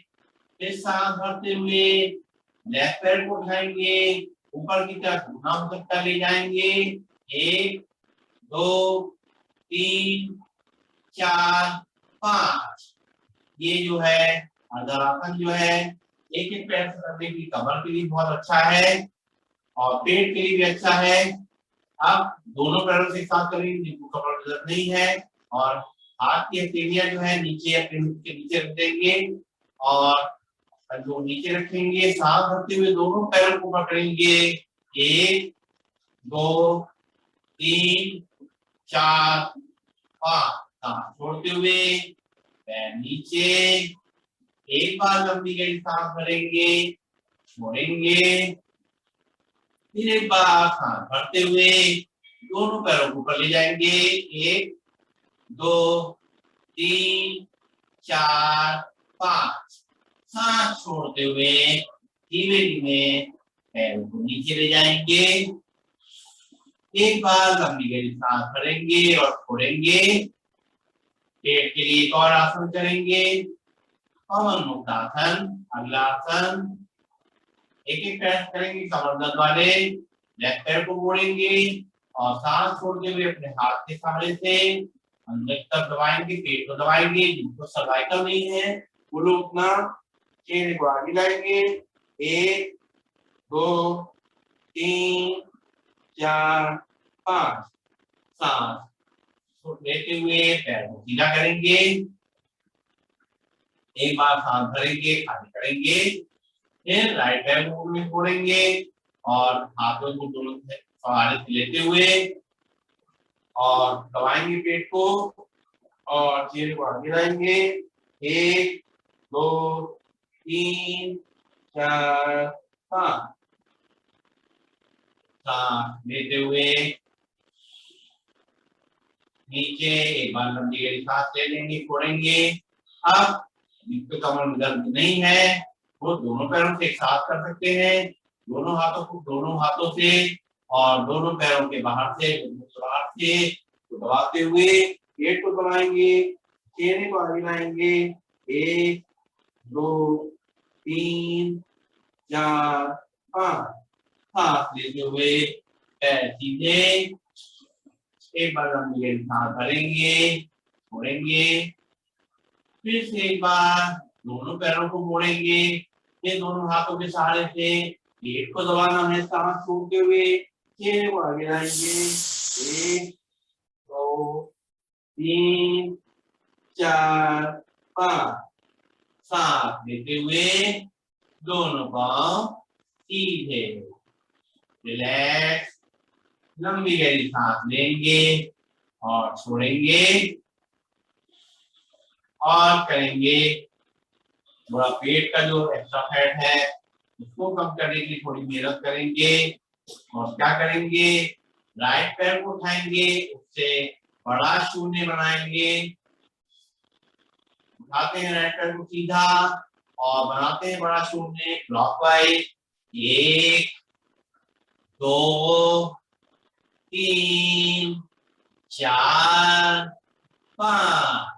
फिर सांस भरते हुए लेफ्ट पैर को उठाएंगे, ऊपर की तरफ घुमा सकता ले जाएंगे। 1 2 3 4 5। ये जो है अर्धरासन जो है एक एक पैर से करने की कमर के लिए बहुत अच्छा है और पेट के लिए भी अच्छा है। अब दोनों पैरों से साथ करेंगे जिनको कमर में दर्द नहीं है, और हाथ की हथेलियां जो है नीचे अपने मुंह के नीचे रख देंगे और जो नीचे रखेंगे, सांस भरते हुए दोनों पैरों को पकड़ेंगे। 1 2 3 4 5, सांस छोड़ते हुए पैर नीचे, एक बार लंबी गहरी सांस भरेंगे, छोड़ेंगे, फिर एक बार सांस भरते हुए दोनों पैरों को ऊपर ले जाएंगे। 1 2 3 4 5, सांस छोड़ते हुए धीमे धीमे पैरों को नीचे ले जाएंगे, एक बार लंबी गहरी सांस भरेंगे और छोड़ेंगे। पेट के लिए एक और आसन करेंगे, पवन मुक्त आसन। अगला आसन एक एक पैर करेंगे कमर दर्द वाले, लेफ्ट पैर को मोड़ेंगे और सांस छोड़ते हुए अपने हाथ के सहारे से अंदर की तरफ दबाएंगे, पेट को दबाएंगे। जिनको सर्वाइकल नहीं है वो लोग अपना चेहरे को आगे लाएंगे। 1 2 3 4 5, सांस लेते हुए पैर को सीधा करेंगे, एक बार सांस भरेंगे, खाली करेंगे, फिर राइट पैर को में छोड़ेंगे और हाथों को दोनों सहारे से लेते हुए और दबाएंगे पेट को और चेहरे को आगे लाएंगे। 1 2 3 4 5, सांस लेते हुए नीचे, एक बार लंबी गहरी सांस ले लेंगे, छोड़ेंगे। अब जिनको कमर में दर्द नहीं है वो दोनों पैरों से एक साथ कर सकते हैं, दोनों हाथों को दोनों हाथों से और दोनों पैरों के बाहर से तो दबाते हुए पेट को दबाएंगे, चेहरे को आगे लाएंगे। 1 2 3 4 5, सांस लेते हुए पैर सीधे, एक बार लंबी गहरी सांस भरेंगे, छोड़ेंगे, फिर से एक बार दोनों पैरों को मोड़ेंगे, फिर दोनों हाथों के सहारे से पेट को दबाना है, सांस छोड़ते हुए चेहरे को आगे लाएंगे। 1 2 3 4 5, सांस लेते हुए दोनों पांव सीधे, रिलैक्स, लंबी गहरी सांस लेंगे और छोड़ेंगे और करेंगे। थोड़ा पेट का जो एक्स्ट्रा फैट है उसको कम करने की थोड़ी मेहनत करेंगे और क्या करेंगे, राइट पैर को उठाएंगे, उससे बड़ा शून्य बनाएंगे, उठाते हैं राइट पैर को सीधा और बनाते हैं बड़ा शून्य क्लॉकवाइज। 1 2 3 4 5,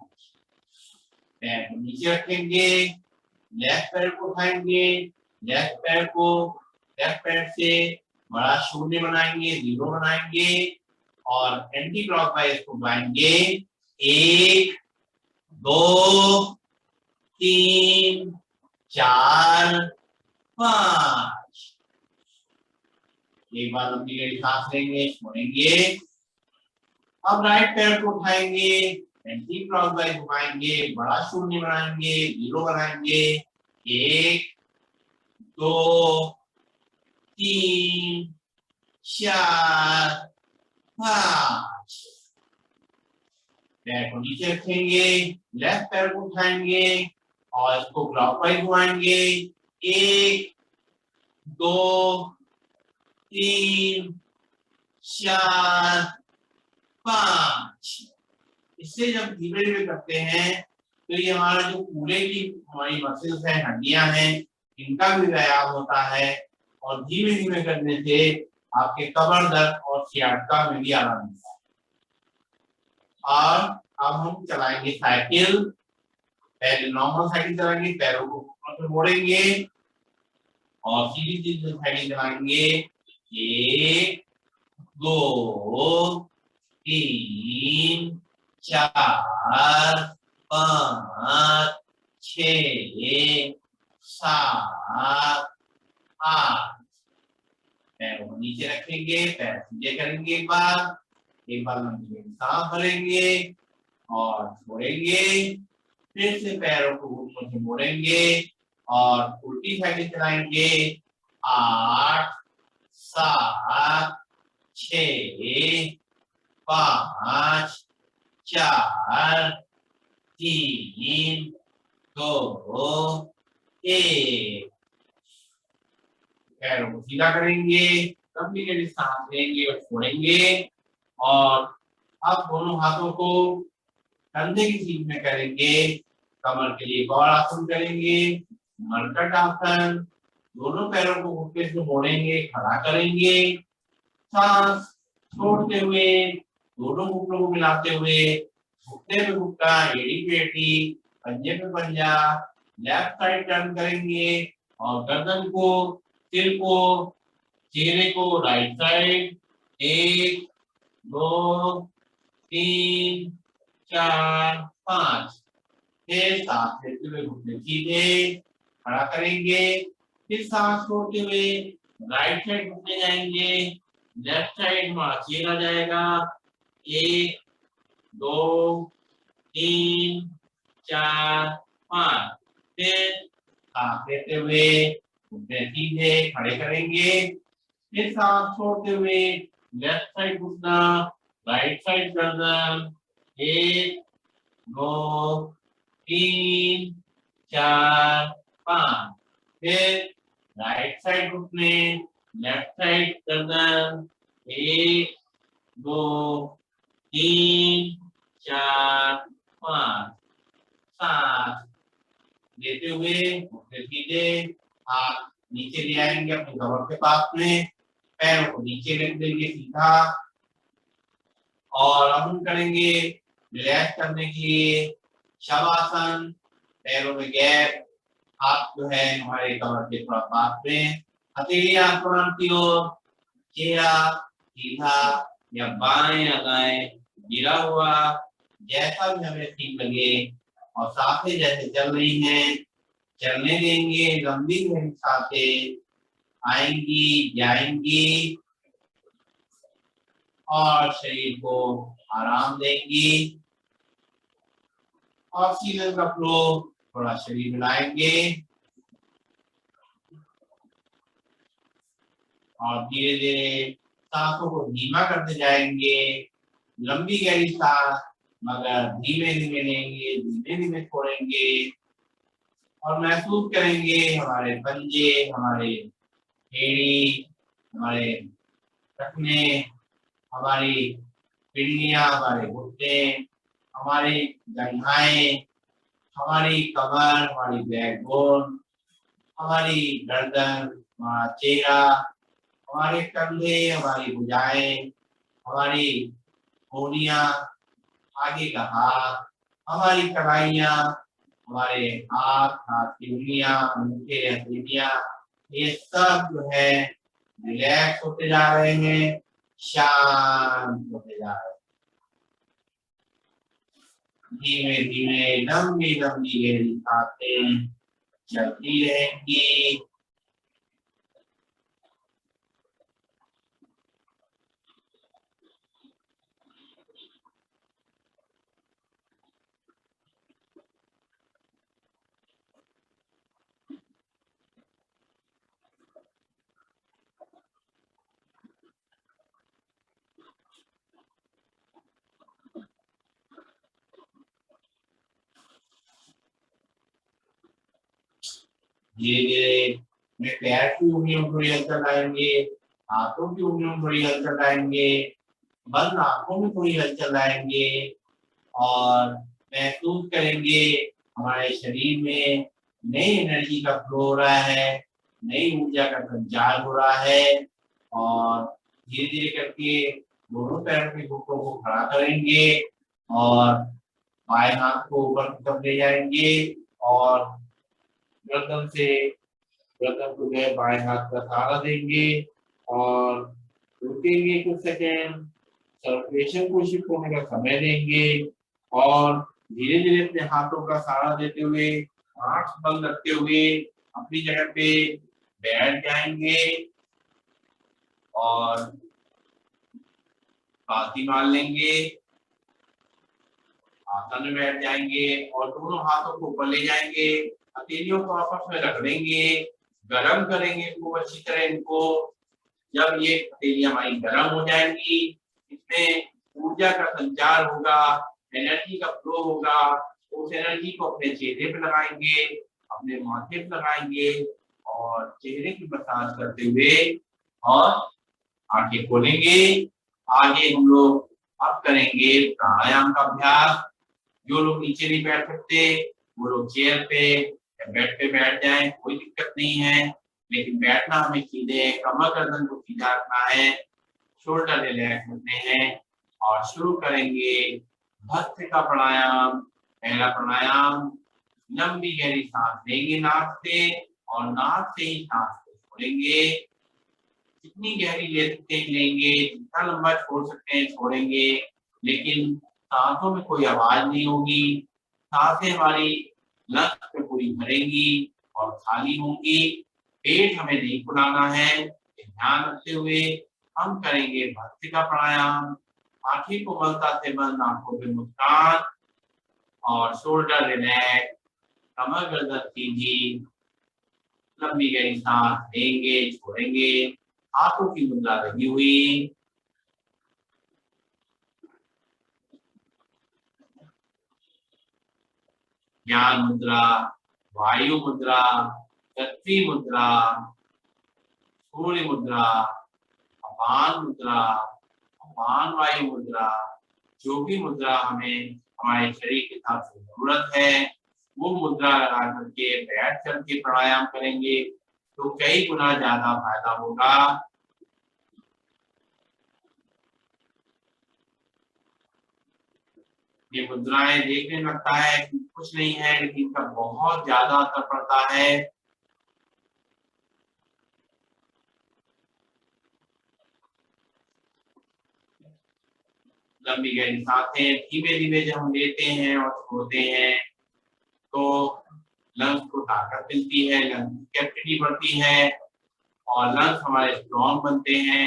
पैर को नीचे रखेंगे, लेफ्ट पैर को उठाएंगे, लेफ्ट पैर से बड़ा शून्य बनाएंगे, 0 बनाएंगे और एंटी क्लॉकवाइज को घुमाएंगे। 1 2 3 4 5, एक बार लंबी गहरी सांस लेंगे, छोड़ेंगे। अब राइट पैर को उठाएंगे, एंटी क्लॉकवाइज घुमाएंगे, बड़ा शून्य बनाएंगे, 0 बनाएंगे। 1 2 3 4 5, पैर को नीचे रखेंगे, लेफ्ट पैर को उठाएंगे और इसको क्लॉकवाइज घुमाएंगे। 1 2 3 4 5, इससे जब धीरे धीरे करते हैं तो ये हमारा जो पूरे की हमारी मसल्स है, हड्डियां हैं, इनका भी व्यायाम होता है और धीमे धीमे करने से आपके कमर दर्द और सियाटिका में भी आराम मिलता है। और अब हम चलाएंगे साइकिल। पहले नॉर्मल साइकिल चलाएंगे, पैरों को ऊपर से मोड़ेंगे और सीधी सीधी साइकिल चलाएंगे। 1 2 3 4 5 6 7 8। पैरों को नीचे रखेंगे, पैर सीधे करेंगे। एक बार लंबी सांस भरेंगे और छोड़ेंगे। फिर से पैरों को ऊपर से मोड़ेंगे और उल्टी साइड चलाएंगे। 8 7 6 5 4 3 2 1। पैरों को सीधा करेंगे, लंबी गहरी सांस लेंगे और छोड़ेंगे। और अब दोनों हाथों को कंधे की सीध में करेंगे। कमर के लिए गौर आसन करेंगे, मरकट आसन। दोनों पैरों को घुटने से मोड़ेंगे, खड़ा करेंगे। सांस छोड़ते हुए दोनों घुटनों को मिलाते हुए घुटने पे घुटना, एड़ी पे एड़ी, पंजे पे पंजा। लेफ्ट साइड टर्न करेंगे और गर्दन को, सिर को, चेहरे को राइट साइड। 1 2 3 4 5। फिर सांस लेते हुए घुटने सीधे खड़ा करेंगे। फिर सांस छोड़ते हुए राइट साइड घुटने जाएंगे, लेफ्ट साइड हमारा चेहरा जाएगा। 1 2 3 4 5। फिर सांस लेते हुए घुटने सीधे खड़े करेंगे। फिर सांस छोड़ते हुए लेफ्ट साइड घुटना, राइट साइड गर्दन। 1 2 3 4 5। फिर राइट साइड घुटने, लेफ्ट साइड गर्दन। 1 2 3 4 5। सांस लेते हुए घुटने सीधे, हाथ नीचे ले आएंगे अपने कमर के पास में। पैरों को नीचे रख देंगे सीधा। और अब हम करेंगे रिलैक्स करने के लिए शवासन। पैरों में गैप, हाथ जो है हमारे कमर के थोड़ा पास में। हथेली आसमान की ओर, चेहरा सीधा या बाएं या दाएं गिरा हुआ, जैसा भी हमें ठीक लगे। और सांसें जैसे चल रही हैं चलने देंगे। लंबी गहरी सांसें आएंगी, जाएंगी और शरीर को आराम देंगी। ऑक्सीजन का फ्लो थोड़ा शरीर में लाएंगे और धीरे धीरे सांसों को धीमा करते जाएंगे। लंबी गहरी सांस मगर धीमे धीमे लेंगे, धीमे धीमे छोड़ेंगे। और महसूस करेंगे हमारे पंजे, हमारे एड़ी, हमारे टखने, हमारी पिंडियां, हमारे घुटने, हमारी जंघाएं, हमारी कमर, हमारी बैकबोन, हमारी गर्दन, हमारा चेहरा, हमारे कंधे, हमारी भुजाएं, हमारी कोहनियां, आगे का हाथ, हमारी कलाइयां, हमारे हाथ, हाथ की उंगलियां, अंगूठे, हथेलियां, ये सब जो है रिलैक्स होते जा रहे हैं, शांत होते जा रहे हैं। धीमे धीमे लंबी लंबी गहरी सांसें चलती रहेंगी। धीरे धीरे में पैर की उंगलियों को थोड़ी हलचल लाएंगे, हाथों की उंगलियों में थोड़ी हलचल लाएंगे, बंद आंखों में थोड़ी हलचल लाएंगे और महसूस करेंगे हमारे शरीर में नई एनर्जी का फ्लो हो रहा है। नई ऊर्जा का संचार हो रहा है और धीरे धीरे करके दोनों पैर के घुटनों को खड़ा करेंगे और बाएं हाथ को ऊपर की तरफ ले जाएंगे और गर्दन से गर्दन को जो है बाएं हाथ का सहारा देंगे और रुकेंगे कुछ सेकेंड, सर्कुलेशन को शिफ्ट होने का समय देंगे और धीरे धीरे अपने हाथों का सहारा देते हुए आंख बंद रखते हुए अपनी जगह पे बैठ जाएंगे और पालती मार लेंगे, आसन में बैठ जाएंगे और दोनों हाथों को ऊपर ले जाएंगे, हथेलियों को आपस में रगड़ेंगे, गरम करेंगे खूब अच्छी तरह इनको। जब ये हथेलियां हमारी गरम हो जाएंगी, इसमें ऊर्जा का संचार होगा, एनर्जी का फ्लो होगा, उस एनर्जी को अपने चेहरे पे लगाएंगे, अपने माथे पे लगाएंगे और चेहरे की मसाज करते हुए और आंखें खोलेंगे। आगे हम लोग अब करेंगे प्राणायाम का अभ्यास। जो लोग नीचे नहीं बैठ सकते वो लोग चेयर पे या बेड पे बैठ जाएं, कोई दिक्कत नहीं है, लेकिन बैठना हमें सीधे, कमर गर्दन को सीधा रखना है, शोल्डर रिलैक्स रखने हैं और शुरू करेंगे भस्त्रिका प्राणायाम। पहला प्राणायाम, लंबी गहरी सांस लेंगे नाक से और नाक से ही सांस को छोड़ेंगे। जितनी गहरी ले सकते हैं लेंगे, जितना लंबा छोड़ सकते हैं छोड़ेंगे, लेकिन सांसों में कोई आवाज नहीं होगी। सांसें हमारी लंग्स में पूरी भरेंगी और खाली होंगी। पेट हमें नहीं फुलाना है, ध्यान रखते हुए हम करेंगे भस्त्रिका प्राणायाम। आंखें को बंद से बंद, आंखों पे मुस्कान और शोल्डर रिलैक्स, कमर गर्दन सीधी, लंबी गहरी सांस लेंगे छोड़ेंगे, हाथों की मुद्रा लगी हुई। ज्ञान मुद्रा, वायु मुद्रा, शक्ति मुद्रा, सूर्य मुद्रा, अपान मुद्रा, अपान वायु मुद्रा। जो भी मुद्रा हमें हमारे शरीर के हिसाब से जरूरत है वो मुद्रा लगा करके बैठ करके प्राणायाम करेंगे तो कई गुना ज्यादा फायदा होगा। ये मुद्राएं देखने लगता है कि कुछ नहीं है, लेकिन इनका बहुत ज्यादा असर पड़ता है। लंबी गहरी सांसें धीमे धीमे जब हम लेते हैं और छोड़ते हैं तो लंग्स को ताकत मिलती है, लंग्स की कैपेसिटी बढ़ती है और लंग्स हमारे स्ट्रॉन्ग बनते हैं।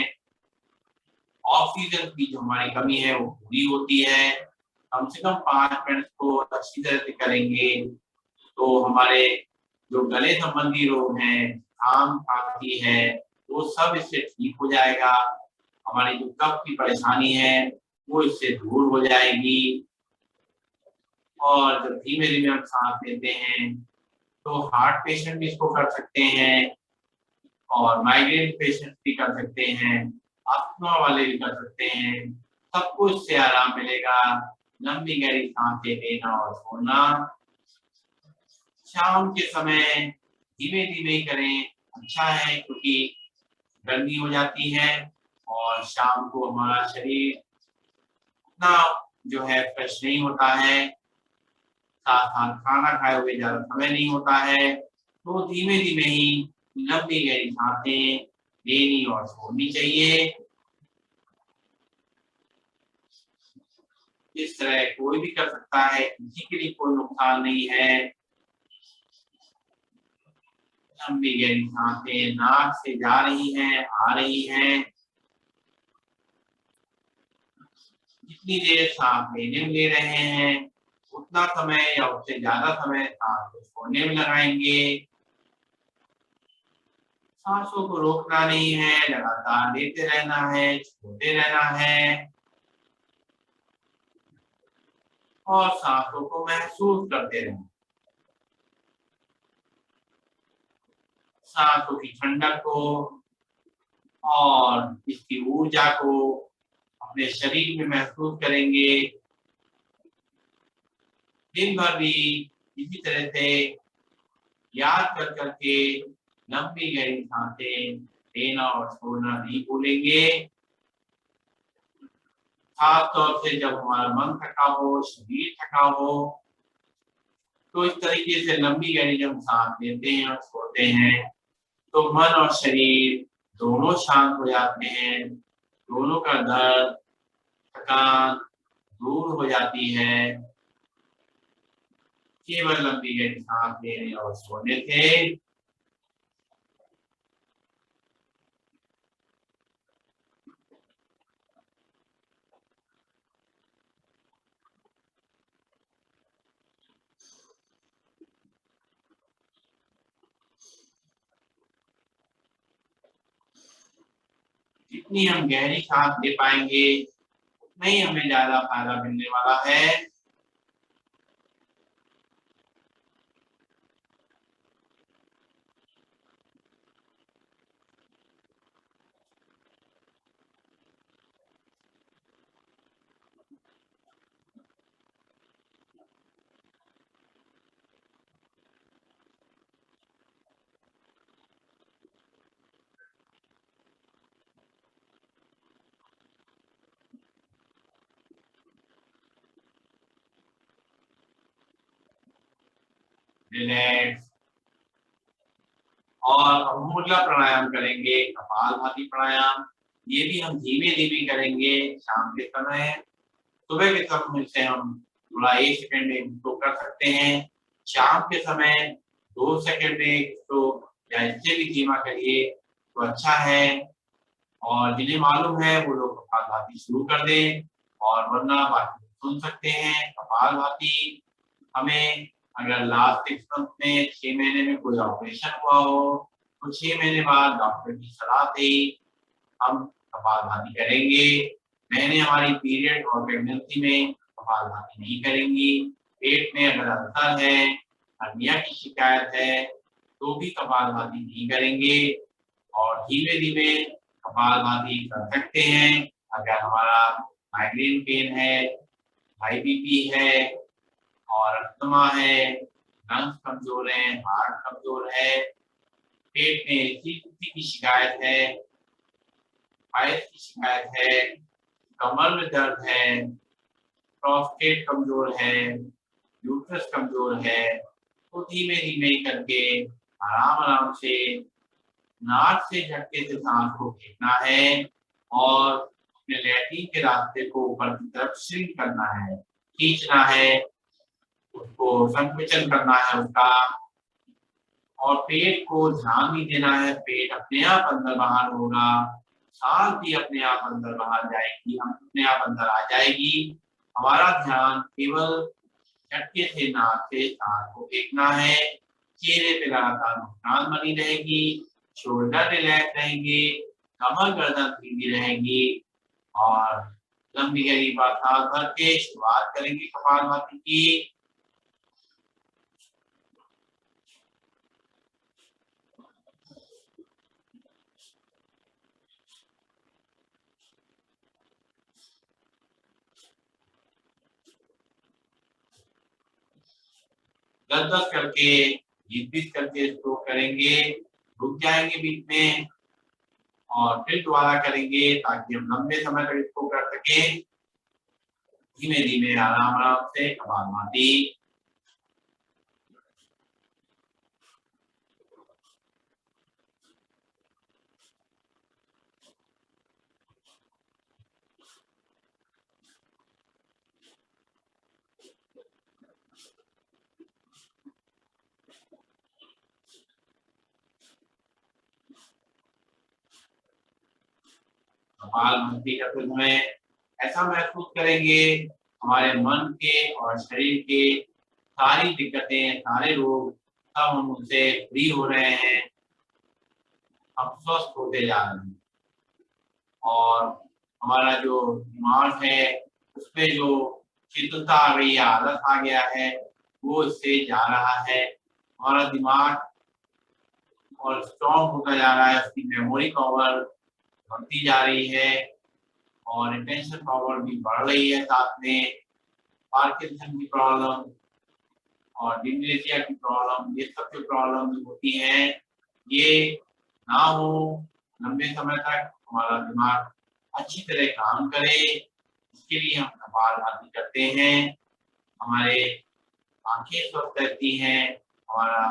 ऑक्सीजन की जो हमारी कमी है वो पूरी होती है। कम से कम 5 मिनट को अच्छी तरह से करेंगे तो हमारे जो गले संबंधी रोग हैं, खांसी खांसी है, वो सब इससे ठीक हो जाएगा। हमारी जो कफ की परेशानी है वो इससे दूर हो जाएगी। और जब धीमे धीमे हम सांस लेते हैं तो हार्ट पेशेंट भी इसको कर सकते हैं और माइग्रेन पेशेंट भी कर सकते हैं, अस्थमा वाले भी कर सकते हैं, सबको इससे आराम मिलेगा। लंबी गहरी सांसें लेना और छोड़ना। शाम के समय धीमे धीमे ही करें, अच्छा है, क्योंकि गर्मी हो जाती है और शाम को हमारा शरीर उतना जो है फ्रेश नहीं होता है, साथ साथ खाना खाए हुए ज्यादा समय नहीं होता है, तो धीमे धीमे ही लंबी गहरी सांसें लेनी और छोड़नी चाहिए। इस तरह कोई भी कर सकता है, किसी के लिए कोई नुकसान नहीं है। लंबी गहरी सांसें नाक से जा रही हैं, आ रही हैं। जितनी देर सांस लेने में ले रहे हैं उतना समय या उससे ज्यादा समय सांस को छोड़ने में लगाएंगे। सांसों को रोकना नहीं है, लगातार लेते रहना है, छोड़ते रहना है और सांसों को महसूस करते रहना। सांसों की ठंडक को और इसकी ऊर्जा को अपने शरीर में महसूस करेंगे। दिन भर भी इसी तरह से याद कर करके लंबी गहरी सांसें लेना और छोड़ना नहीं भूलेंगे। खास तौर से जब हमारा मन थका हो, शरीर थका हो, तो इस तरीके से लंबी गहरी जब सांस लेते हैं और छोड़ते हैं तो मन और शरीर दोनों शांत हो जाते हैं, दोनों का दर्द, थकान दूर हो जाती है केवल लंबी गहरी सांस लेने और छोड़ने से। जितनी हम गहरी सांस ले पाएंगे उतना ही हमें ज्यादा फायदा मिलने वाला है। रिलैक्स। और हम मुद्रा प्राणायाम करेंगे, कपालभाति प्राणायाम। ये भी हम धीमे धीमे करेंगे शाम के समय। सुबह के समय से हम थोड़ा 1 सेकंड तो कर सकते हैं, शाम के समय 2 सेकंड में तो या इससे भी धीमा करिए तो अच्छा है। और जिन्हें मालूम है वो लोग कपालभाति शुरू कर दें और वरना बाकी सुन सकते हैं। कपालभाति हमें अगर लास्ट 6 मंथ में 6 महीने में कोई ऑपरेशन हुआ हो तो 6 महीने बाद डॉक्टर की सलाह से ही हम कपालभाति करेंगे। मैंने हमारी पीरियड और प्रेगनेंसी में कपालभाति नहीं करेंगी। पेट में अगर अल्सर है, हर्निया की शिकायत है तो भी कपालभाति नहीं करेंगे। और धीमे धीमे कपालभाति कर सकते हैं अगर हमारा माइग्रेन पेन है, हाई बीपी है और अस्थमा है, लंग्स कमजोर है, हार्ट कमजोर है, पेट में एसिडिटी की शिकायत है, गैस की शिकायत है, कमर में दर्द है, प्रोस्टेट कमजोर है, यूट्रस कमजोर है, तो धीमे धीमे करके आराम आराम से नाक से झटके से सांस को खींचना है और अपने लैट्रिन के रास्ते को ऊपर की तरफ श्रिंक करना है, खींचना है, उसको संकुचन करना है उसका। और पेट को ध्यान नहीं देना है, पेट अपने आप अंदर बाहर होगा, सांस भी अपने आप अंदर बाहर जाएगी, हम अपने आप अंदर आ जाएगी। हमारा ध्यान केवल झटके से नाक से सांस को फेंकना है। चेहरे पे लगातार मुस्कान बनी रहेगी, शोल्डर रिलैक्स रहेंगे, कमर गर्दन सीधी रहेगी। और लंबी गहरी सांस भर के शुरुआत करेंगे कपालभाति की। दस दस करके 20-20 करके स्ट्रोक करेंगे, रुक जाएंगे बीच में और फिर दोबारा करेंगे ताकि हम लंबे समय तक इसको कर सके। धीमे धीमे आराम आराम से कपालभाति। कपालभाति करते समय ऐसा महसूस करेंगे हमारे मन के और शरीर के सारी दिक्कतें, सारे रोग सब हम उनसे फ्री हो रहे हैं, हम स्वस्थ होते जा रहे हैं। और हमारा जो दिमाग है उसमें जो शीतलता आ गई है, आलस आ गया है, वो इससे जा रहा है। हमारा दिमाग और स्ट्रॉन्ग होता जा रहा है, उसकी मेमोरी पावर बढ़ती जा रही है और अटेंशन पावर भी बढ़ रही है। साथ में पार्किंसन की प्रॉब्लम और डिमेंशिया की प्रॉब्लम, ये सब जो प्रॉब्लम होती हैं ये ना हो, लंबे समय तक हमारा दिमाग अच्छी तरह काम करे, इसके लिए हम कपालभाति करते हैं। हमारे आंखें स्वस्थ रहती हैं, हमारा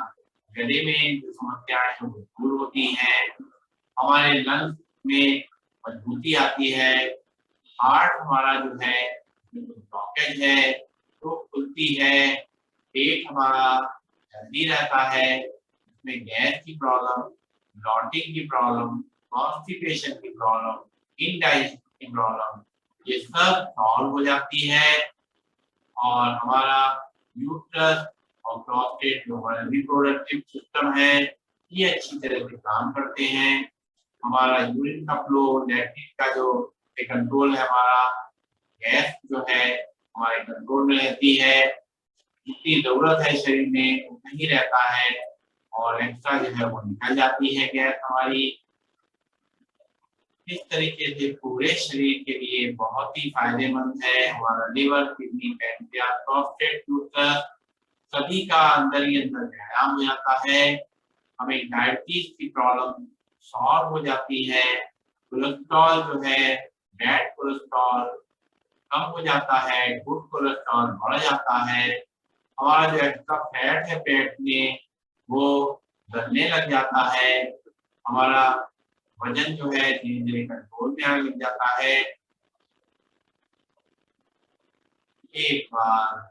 गले में जो समस्याएं हैं वो दूर होती हैं, हमारे लंग्स में मजबूती आती है, हार्ट हमारा जो है ब्लॉकेज है तो खुलती है, पेट हमारा हेल्दी रहता है, इसमें गैस की प्रॉब्लम, ब्लॉटिंग की प्रॉब्लम, कॉन्स्टिपेशन की प्रॉब्लम, इनडाइजेशन की प्रॉब्लम, ये सब सॉल्व हो जाती है। और हमारा यूट्रस और प्रोस्टेट जो हमारा रिप्रोडक्टिव सिस्टम है ये अच्छी तरह से काम करते हैं। हमारा यूरिन का फ्लो, लैक्टिन का जो कंट्रोल है, हमारा गैस जो है हमारे कंट्रोल में रहती है, जितनी जरूरत है शरीर में उतना ही रहता है और एक्स्ट्रा जो है वो निकल जाती है गैस हमारी। इस तरीके से पूरे शरीर के लिए बहुत ही फायदेमंद है। हमारा liver, kidney, pancreas, prostate, uterus सभी का अंदर ही अंदर व्यायाम हो जाता है। हमें डायबिटीज की प्रॉब्लम सॉल्व हो जाती है, कोलेस्ट्रॉल जो है, बैड कोलेस्ट्रॉल कम हो जाता है, गुड कोलेस्ट्रॉल बढ़ जाता है, हमारा जो एक्स्ट्रा फैट है पेट में वो घटने लग जाता है, हमारा वजन जो है धीरे धीरे कंट्रोल में आने लग जाता है। एक बार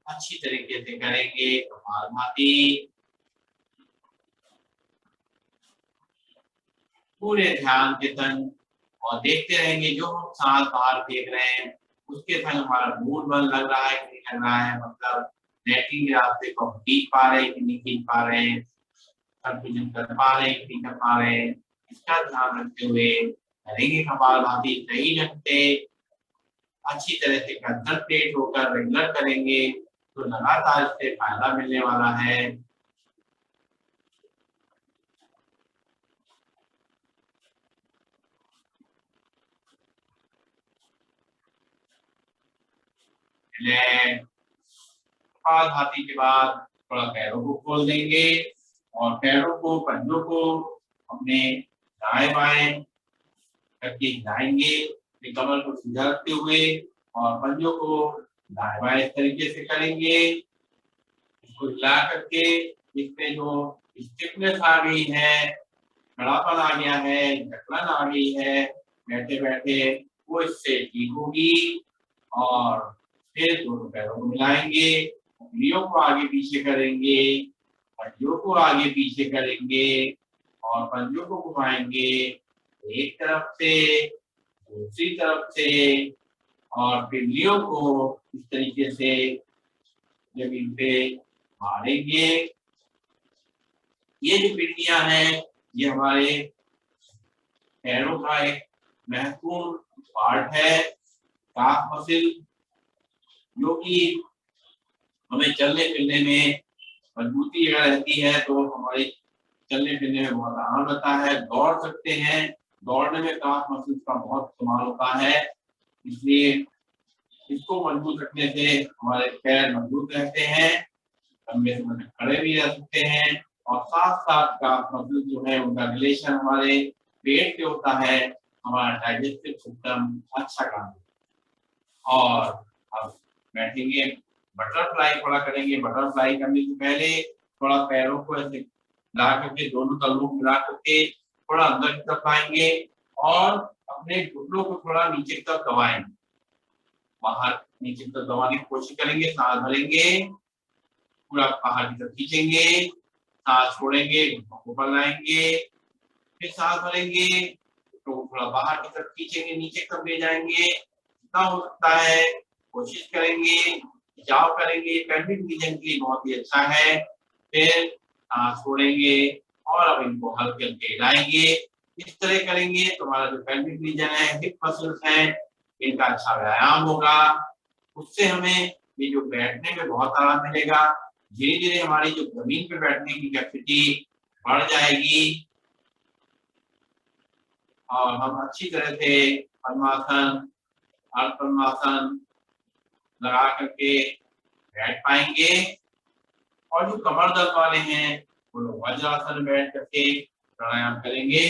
अच्छी तरीके से करेंगे कपालभाति, पूरे ध्यान के संग, और देखते रहेंगे जो हम सांस बाहर फेंक रहे हैं उसके संग हमारा मूड मन लग रहा है कि नहीं लग रहा है, मतलब नेटिंग के रास्ते को हम खींच पा रहे हैं कि नहीं खींच पा रहे हैं, कंफ्यूजन कर पा रहे हैं कि नहीं कर पा रहे हैं, इसका ध्यान रखते हुए करेंगे कपालभाति सही ढंग से, अच्छी तरह से कंसंट्रेट होकर रेगुलर करेंगे तो लगातार इससे फायदा मिलने वाला है। कपालभाति के बाद थोड़ा पैरों को खोल देंगे और पैरों को, पंजों को अपने दाएं बाएं करके हिलाएंगे, कमर को सीधा रखते हुए, और पंजों को दाएं बाएं इस तरीके से करेंगे। इसको हिला करके इसमें जो स्टिफनेस आ गई है, कड़ापन आ गया है, जकड़न आ गई है बैठे बैठे, वो इससे ठीक होगी। और फिर दोनों पैरों को मिलाएंगे, उंगलियों को आगे पीछे करेंगे, पंजों को आगे पीछे करेंगे और पंजों को घुमाएंगे एक तरफ से दूसरी तरफ से, और पिंडलियों को इस तरीके से जमीन पे मारेंगे। ये जो पिंडियां हैं ये हमारे पैरों का एक महत्वपूर्ण पार्ट है, काफ मसल, जो कि हमें चलने फिरने में मजबूती अगर रहती है तो हमारे चलने फिरने में बहुत आराम रहता है, दौड़ सकते हैं, दौड़ने में काफ मसल का बहुत इस्तेमाल होता है, इसलिए इसको मजबूत रखने से हमारे पैर मजबूत रहते हैं, लंबे समय तक खड़े भी रह सकते हैं, और साथ साथ काफ मसल जो है उनका रिलेशन हमारे पेट से होता है, हमारा डाइजेस्टिव सिस्टम अच्छा काम करता है। और अब बैठेंगे, बटरफ्लाई थोड़ा करेंगे। बटरफ्लाई करने से पहले थोड़ा पैरों को ऐसे ला करके दोनों तलवों को मिला करके थोड़ा अंदर की तरफ आएंगे और अपने घुटनों को थोड़ा नीचे की तरफ दबाएंगे, बाहर नीचे की तरफ दबाने की कोशिश करेंगे, सांस भरेंगे, पूरा बाहर की तरफ खींचेंगे, सांस छोड़ेंगे, घुटनों को ऊपर लाएंगे, फिर सांस भरेंगे तो थोड़ा बाहर की तरफ खींचेंगे, नीचे की तरफ ले जाएंगे, जितना हो सकता है कोशिश करेंगे, खिंचाव करेंगे, पेल्विक रीजन के लिए बहुत ही अच्छा है। फिर सांस छोड़ेंगे और अब इनको हल्के हल्के हिलाएंगे, इस तरह करेंगे तो हमारा जो पेल्विक रीजन है, हिप मसल्स हैं, इनका अच्छा व्यायाम होगा, उससे हमें ये जो बैठने में बहुत आराम मिलेगा, धीरे धीरे हमारी जो जमीन पे बैठने की कैपेसिटी बढ़ जाएगी और हम अच्छी तरह से पद्मासन, अर्ध पद्मासन लगा करके बैठ पाएंगे। और जो कमर दर्द वाले हैं वो लोग वज्रासन में बैठ करके प्राणायाम करेंगे।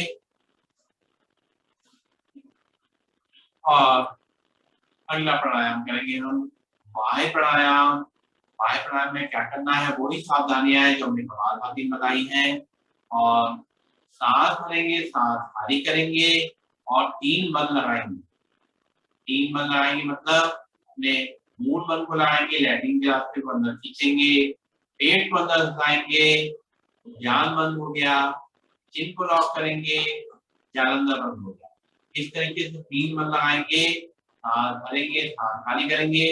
और अगला प्राणायाम करेंगे हम बाह्य प्राणायाम। बाह्य प्राणायाम में क्या करना है, वही सावधानियां हैं जो हमने कपालभाति बताई हैं। और सांस भरेंगे, सांस खाली करेंगे और 3 बंद लगाएंगे। 3 बंद लगाएंगे मतलब अपने मूल बंद को लगाएंगे, लैट्रिन के रास्ते को अंदर खींचेंगे, पेट को अंदर घुसाएंगे, ध्यान बंद हो गया, चिन को लॉक करेंगे, जालंधर बंद हो गया। इस तरीके से 3 बंद लगाएंगे, सांस भरेंगे, सांस खाली करेंगे।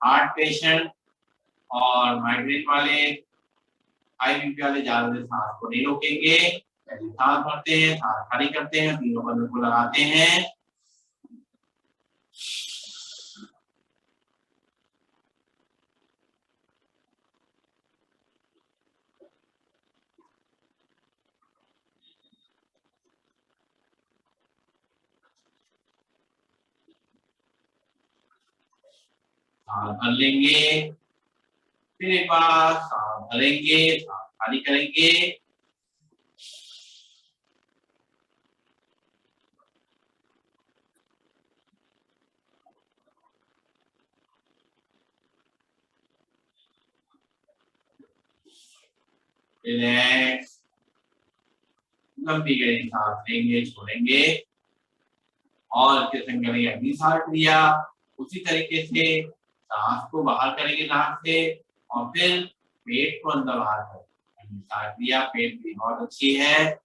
हार्ट पेशेंट और माइग्रेन वाले, हाई बीपी वाले ज्यादा देर सांस को नहीं रोकेंगे। पहले सांस भरते हैं, सांस खाली करते हैं, तीनों बंद को लगाते हैं। सांस भर लेंगे, फिर एक बार सांस भरेंगे, सांस खाली करेंगे। रिलैक्स, लंबी गहरी सांस लेंगे, छोड़ेंगे और कितने करेंगे अग्नि सार क्रिया। उसी तरीके से सांस को बाहर करेंगे नाक से और फिर पेट को अंदर बाहर करेंगे। अग्नि सार क्रिया पेट की बहुत अच्छी है।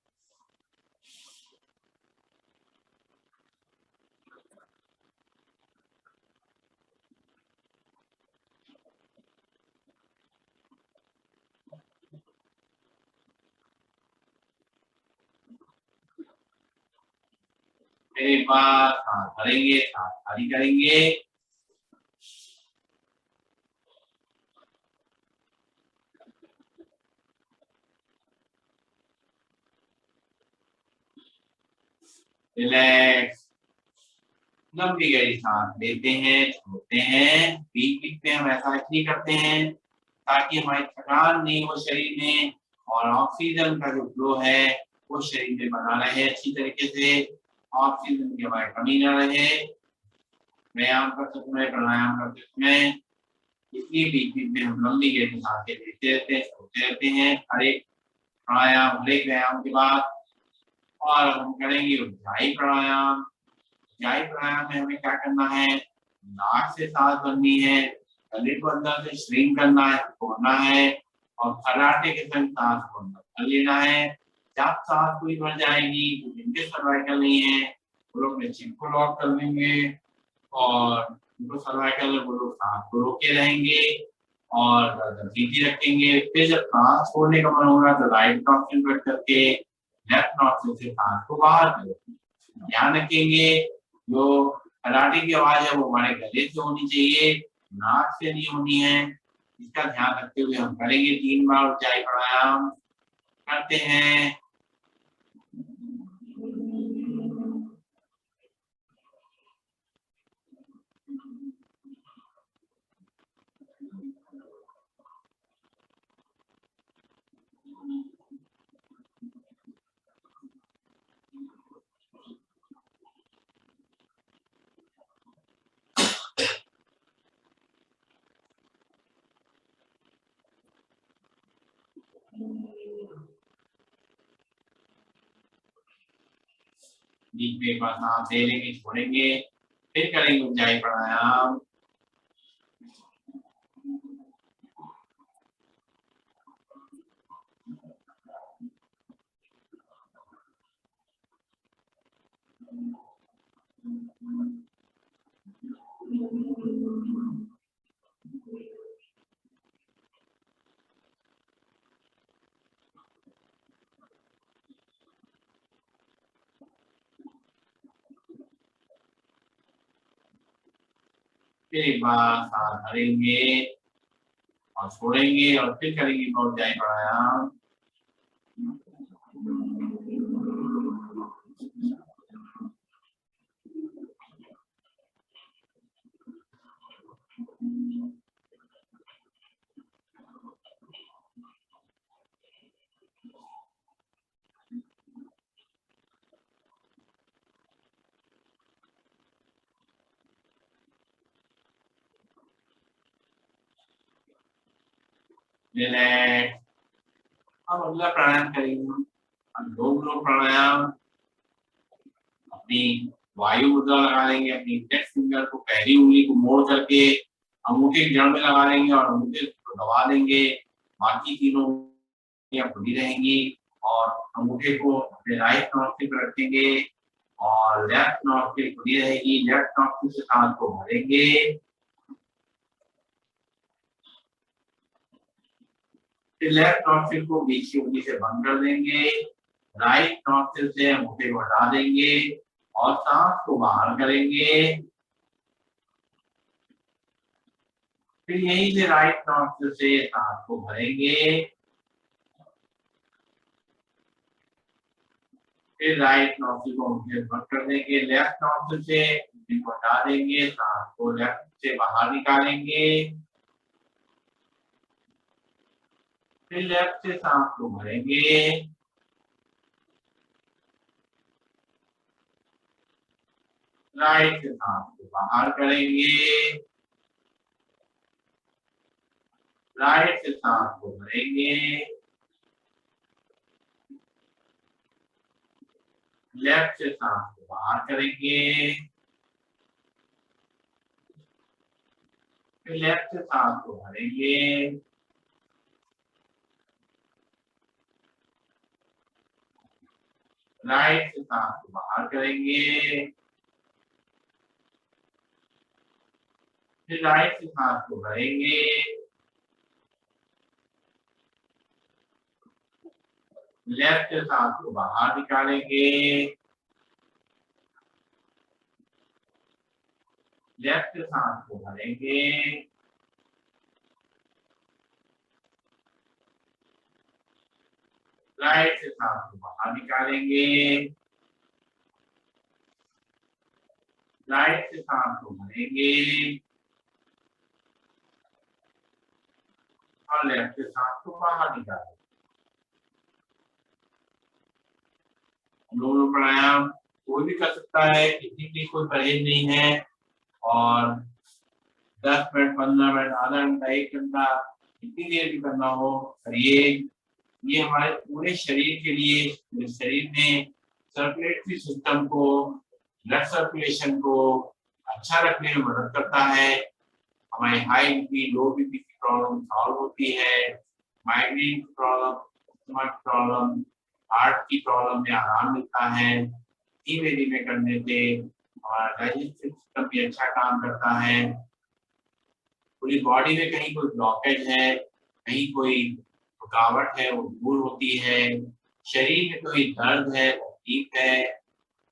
फिर एक बार सांस भरेंगे, सांस खाली करेंगे। रिलैक्स, लंबी गहरी सांस लेते हैं, छोड़ते हैं। बीच बीच में हम ऐसा इसलिए करते हैं ताकि हमारी थकान नहीं हो शरीर में और ऑक्सीजन का जो फ्लो है वो शरीर में बना रहे अच्छी तरीके से, ऑक्सीजन की हमारी कमी ना रहे। व्यायाम करते समय, प्राणायाम करते समय इसलिए बीच बीच में हम लंबी गहरी सांसें लेते रहते हैं, छोड़ते रहते हैं हर एक प्राणायाम, हर एक व्यायाम के बाद। और हम करेंगे ऊंचाई प्राणायाम। ऊंचाई प्राणायाम में हमें क्या करना है, नाक से सांस भरनी है, गले को अंदर से श्रिंक करना है, छोड़ना है और खर्राटे के संग सांस को अंदर कर लेना है। जब सांस पूरी भर जाएगी तो जिनके सर्वाइकल नहीं है वो लोग अपने चिन को लॉक कर लेंगे और उनको सर्वाइकल में वो लोग सांस को रोके रहेंगे और गर्दन सीधी रखेंगे। फिर जब सांस छोड़ने का मन होगा तो राइट नॉस्ट्रिल कट करके लेफ्ट नॉस्ट्रिल से सांस को बाहर करें। ध्यान रखेंगे जो खर्राटे की आवाज है वो हमारे गले से होनी चाहिए, नाक से नहीं होनी है। इसका ध्यान रखते हुए हम करेंगे 3 बार ऊंचाई प्राणायाम करते हैं। बीच में एक बार सांस ले लेंगे, छोड़ेंगे, फिर करेंगे ऊंचाई प्राणायाम। फिर एक बार सांस भरेंगे और छोड़ेंगे और फिर करेंगे ऊंचाई प्राणायाम। रिलैक्स। अब अगला प्राणायाम करेंगे हम अनुलोम प्राणायाम। अपनी वायु मुद्रा लगा लेंगे, अपनी इंडेक्स फिंगर को पहली उंगली को मोड़ करके अंगूठे की जड़ में लगा लेंगे और अंगूठे को दबा देंगे। बाकी तीनों उंगलियां खुली रहेंगी और अंगूठे को अपने राइट नॉस्ट्रिल पर रखेंगे और लेफ्ट नॉस्ट्रिल खुली रहेगी। लेफ्ट नॉस्ट्रिल से सांस को भरेंगे, फिर लेफ्ट नॉस्ट्रिल को बीच की उंगली से बंद कर देंगे। राइट नॉस्ट्रिल से अंगूठे को हटा देंगे और सांस को बाहर करेंगे। फिर यहीं से राइट नॉस्ट्रिल से सांस को भरेंगे, फिर राइट नॉस्ट्रिल को अंगूठे बंद कर देंगे। लेफ्ट नॉस्ट्रिल से अंगूठे को हटा देंगे, सांस को लेफ्ट से बाहर निकालेंगे, फिर लेफ्ट से सांस को भरेंगे, राइट से सांस को बाहर करेंगे, राइट से सांस को भरेंगे, लेफ्ट से सांस को बाहर करेंगे, फिर लेफ्ट से सांस को भरेंगे, राइट से सांस को बाहर करेंगे, फिर राइट से सांस को भरेंगे, लेफ्ट से सांस को बाहर निकालेंगे, लेफ्ट से सांस को भरेंगे, राइट से सांस को बाहर निकालेंगे, राइट से सांस को भरेंगे और लेफ्ट से सांस को बाहर निकालेंगे। अनुलोम प्राणायाम कोई भी कर सकता है, किसी की कोई परहेज नहीं है और 10 मिनट 15 मिनट आधा घंटा 1 घंटा जितनी देर भी करना हो करिए। ये हमारे पूरे शरीर के लिए, शरीर में सर्कुलेटरी सिस्टम को, ब्लड सर्कुलेशन को अच्छा रखने में मदद करता है। हमारे हाई बीपी लो बीपी की प्रॉब्लम सॉल्व होती है, माइग्रेन की प्रॉब्लम, अस्थमा की प्रॉब्लम, हार्ट की प्रॉब्लम में आराम मिलता है। धीमे धीमे करने से हमारा डाइजेस्टिव सिस्टम भी अच्छा काम करता है। पूरी बॉडी में कहीं कोई ब्लॉकेज है, कहीं कोई रुकावट है, वो दूर होती है। शरीर में कोई दर्द है, तकलीफ है,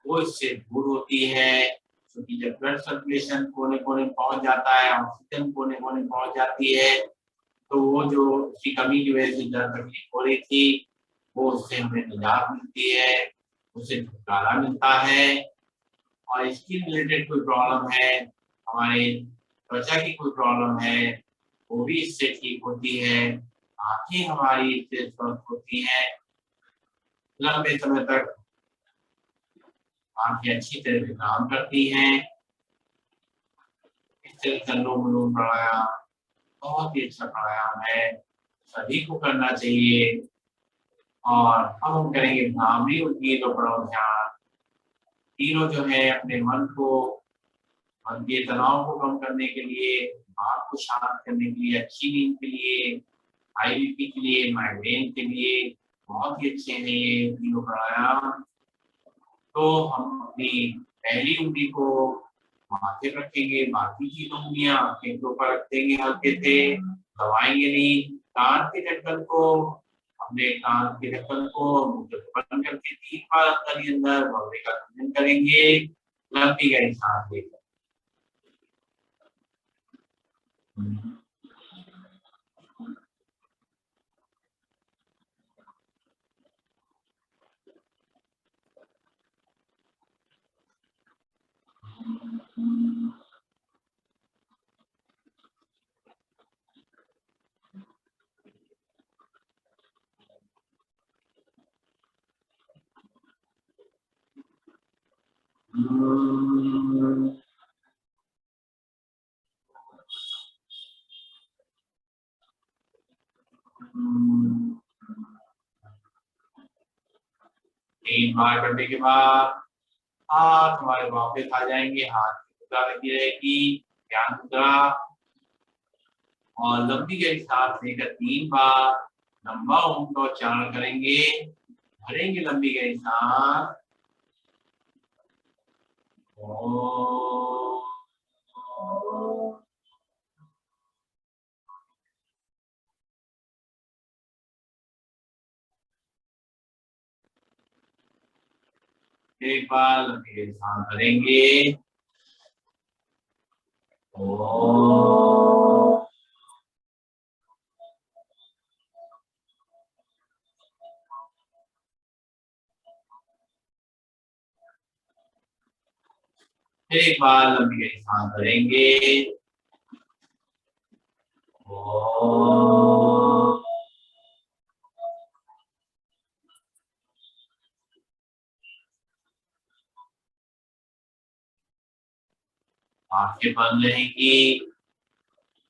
वो इससे दूर होती है। क्योंकि जब ब्लड सर्कुलेशन कोने कोने पहुंच जाता है, ऑक्सीजन कोने कोने पहुंच जाती है, तो वो जो उसकी कमी की वजह से दर्द तकलीफ हो रही थी, वो उससे हमें निजात मिलती है, उससे छुटकारा मिलता है। और स्किन रिलेटेड कोई प्रॉब्लम है, हमारे त्वचा की कोई प्रॉब्लम है, वो भी इससे ठीक होती है। आंखें हमारी इससे स्वस्थ होती हैं, लंबे समय तक आंखें अच्छी तरह से काम करती हैं। इस तरह से अनुलोम विलोम प्राणायाम बहुत ही अच्छा प्राणायाम है, सभी को करना चाहिए। और अब हम करेंगे भ्रामरी उद्गीत और ध्यान। तीनों जो है अपने मन के तनाव को कम करने के लिए, दिमाग को शांत करने के लिए, अच्छी नींद के लिए, हाई बीपी के लिए, माइग्रेन के लिए बहुत ही अच्छे हैं ये तीनों प्राणायाम। तो हम अपनी पहली उंगली को माथे पर रखेंगे, बाकी की दो उंगलियां आंखें के ऊपर रख देंगे, हल्के से दबाएंगे नहीं। कान के ढक्कन को, अपने कान के ढक्कन को मुंह बंद करके 3 बार अंदर ही अंदर भवरे का चिंतन करेंगे, लंबी गहरी सांस लेकर। 3 बार करने के बाद हाथ हमारे वापस आ जाएंगे, हाथ की मुद्रा लगी रहेगी, ज्ञान मुद्रा। और लंबी गहरी सांस लेकर 3 बार लंबा ओम का उच्चारण करेंगे। भरेंगे लंबी गहरी सांस। एक बार लंबी गहरी सांस भरेंगे। एक बार लंबी गहरी सांस भरेंगे। आंखें बंद रहेंगी।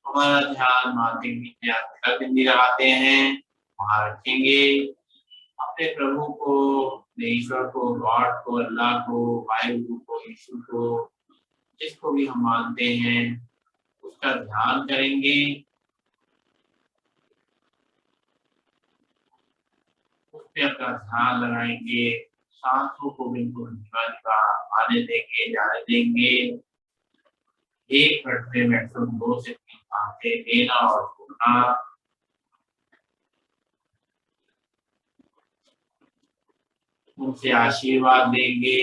हमारा ध्यान माथे के नीचे बिंदी लगाते हैं, वहां रखेंगे। अपने प्रभु को, अपने ईश्वर को, गॉड को, अल्लाह को, वाहिगुरु को, यीशु को, जिसको भी हम मानते हैं उसका ध्यान करेंगे। उस पे अपना ध्यान लगाएंगे। सांसों को बिल्कुल धीमा धीमा आने देंगे, जाने देंगे। 1 मिनट में मैक्सिमम 2 से 3 सांसें लेना और छोड़ना। उनसे आशीर्वाद लेंगे।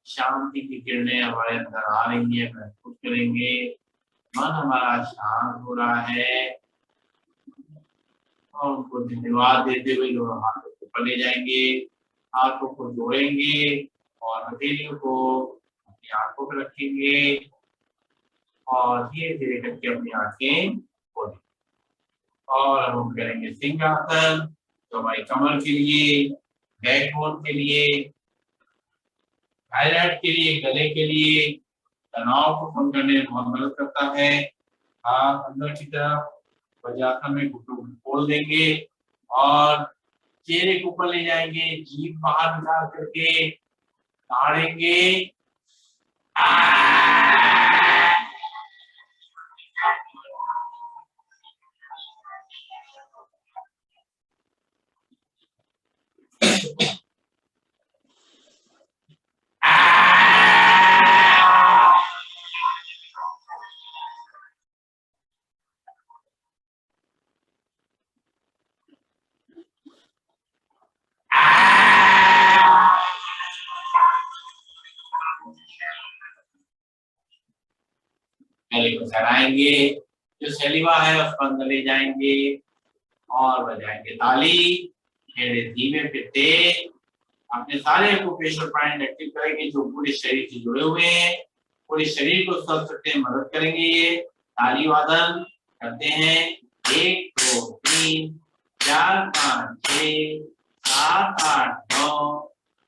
शांति की किरणें हमारे अंदर आ रही है, महसूस करेंगे। मन हमारा शांत हो रहा है और उनको धन्यवाद देते हुए दोनों हाथों को ऊपर ले जाएंगे। हाथों को जोड़ेंगे और हथेलियों को अपनी आंखों पर रखेंगे और धीरे धीरे करके अपनी आंखें खोलेंगे। और हम करेंगे सिंहासन, तो हमारी कमर के लिए, बैकबोन के लिए, थायराइड के लिए, गले के लिए, तनाव को कम करने में बहुत मदद करता है। हाथ अंदर की तरफ वज्रासन में घुटनों को खोल देंगे और चेहरे को ऊपर ले जाएंगे, जीभ बाहर निकाल करके ताड़ेंगे। गले को सहलाएंगे, जो सलीवा है उसको अंदर ले जाएंगे और बजाएंगे ताली। थोड़े धीमे फिर तेज। अपने सारे एक्यूप्रेशर पॉइंट एक्टिव करेंगे जो पूरे शरीर से जुड़े हुए हैं। पूरे शरीर को स्वस्थ रखने में मदद करेंगे। ये ताली वादन करते हैं। 1 2 3 4 5 6 7 8 9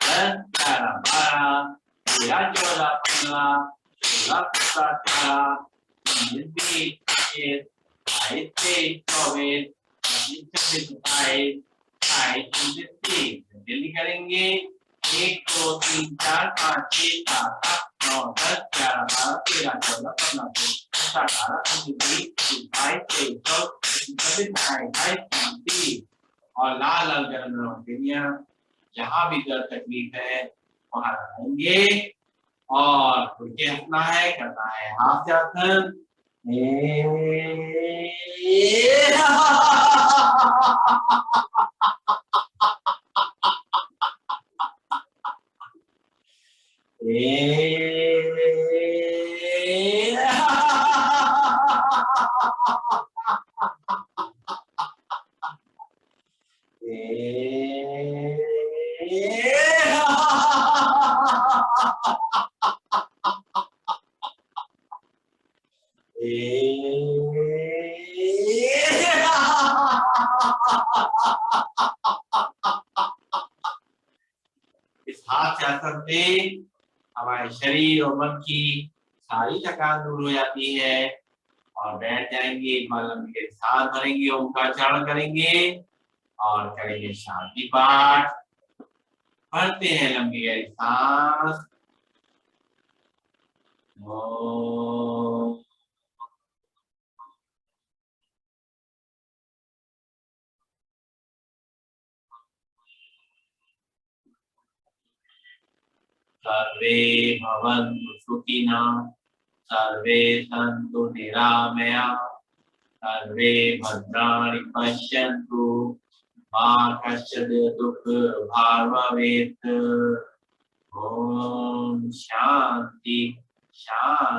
10 11 12 13 14 15 16 17 18 जल्दी करेंगे। 1 2 3 4 5 6 7 8 9 10 11 12 13 14 15 16 17 18 19 20 21 और लाल लाल गरम गरम सेवियां। जहां भी दर्द तकलीफ है वहां रहेंगे और खुल के हंसना है, करना है हास्यासन। इस हास्यासन से हमारे शरीर और मन की सारी थकान दूर हो जाती है और बैठ जाएंगे। एक बार लंबी सांस भरेंगे, ओम का उच्चारण करेंगे और करेंगे शांति पाठ। भरते हैं लंबी गहरी सांस। ओम। सर्वे भवन्तु सुखिनः, सर्वे सन्तु निरामया, सर्वे भद्राणि पश्यन्तु, मा कश्चित् दुःखभाग् भवेत्। ओम शांति शांति।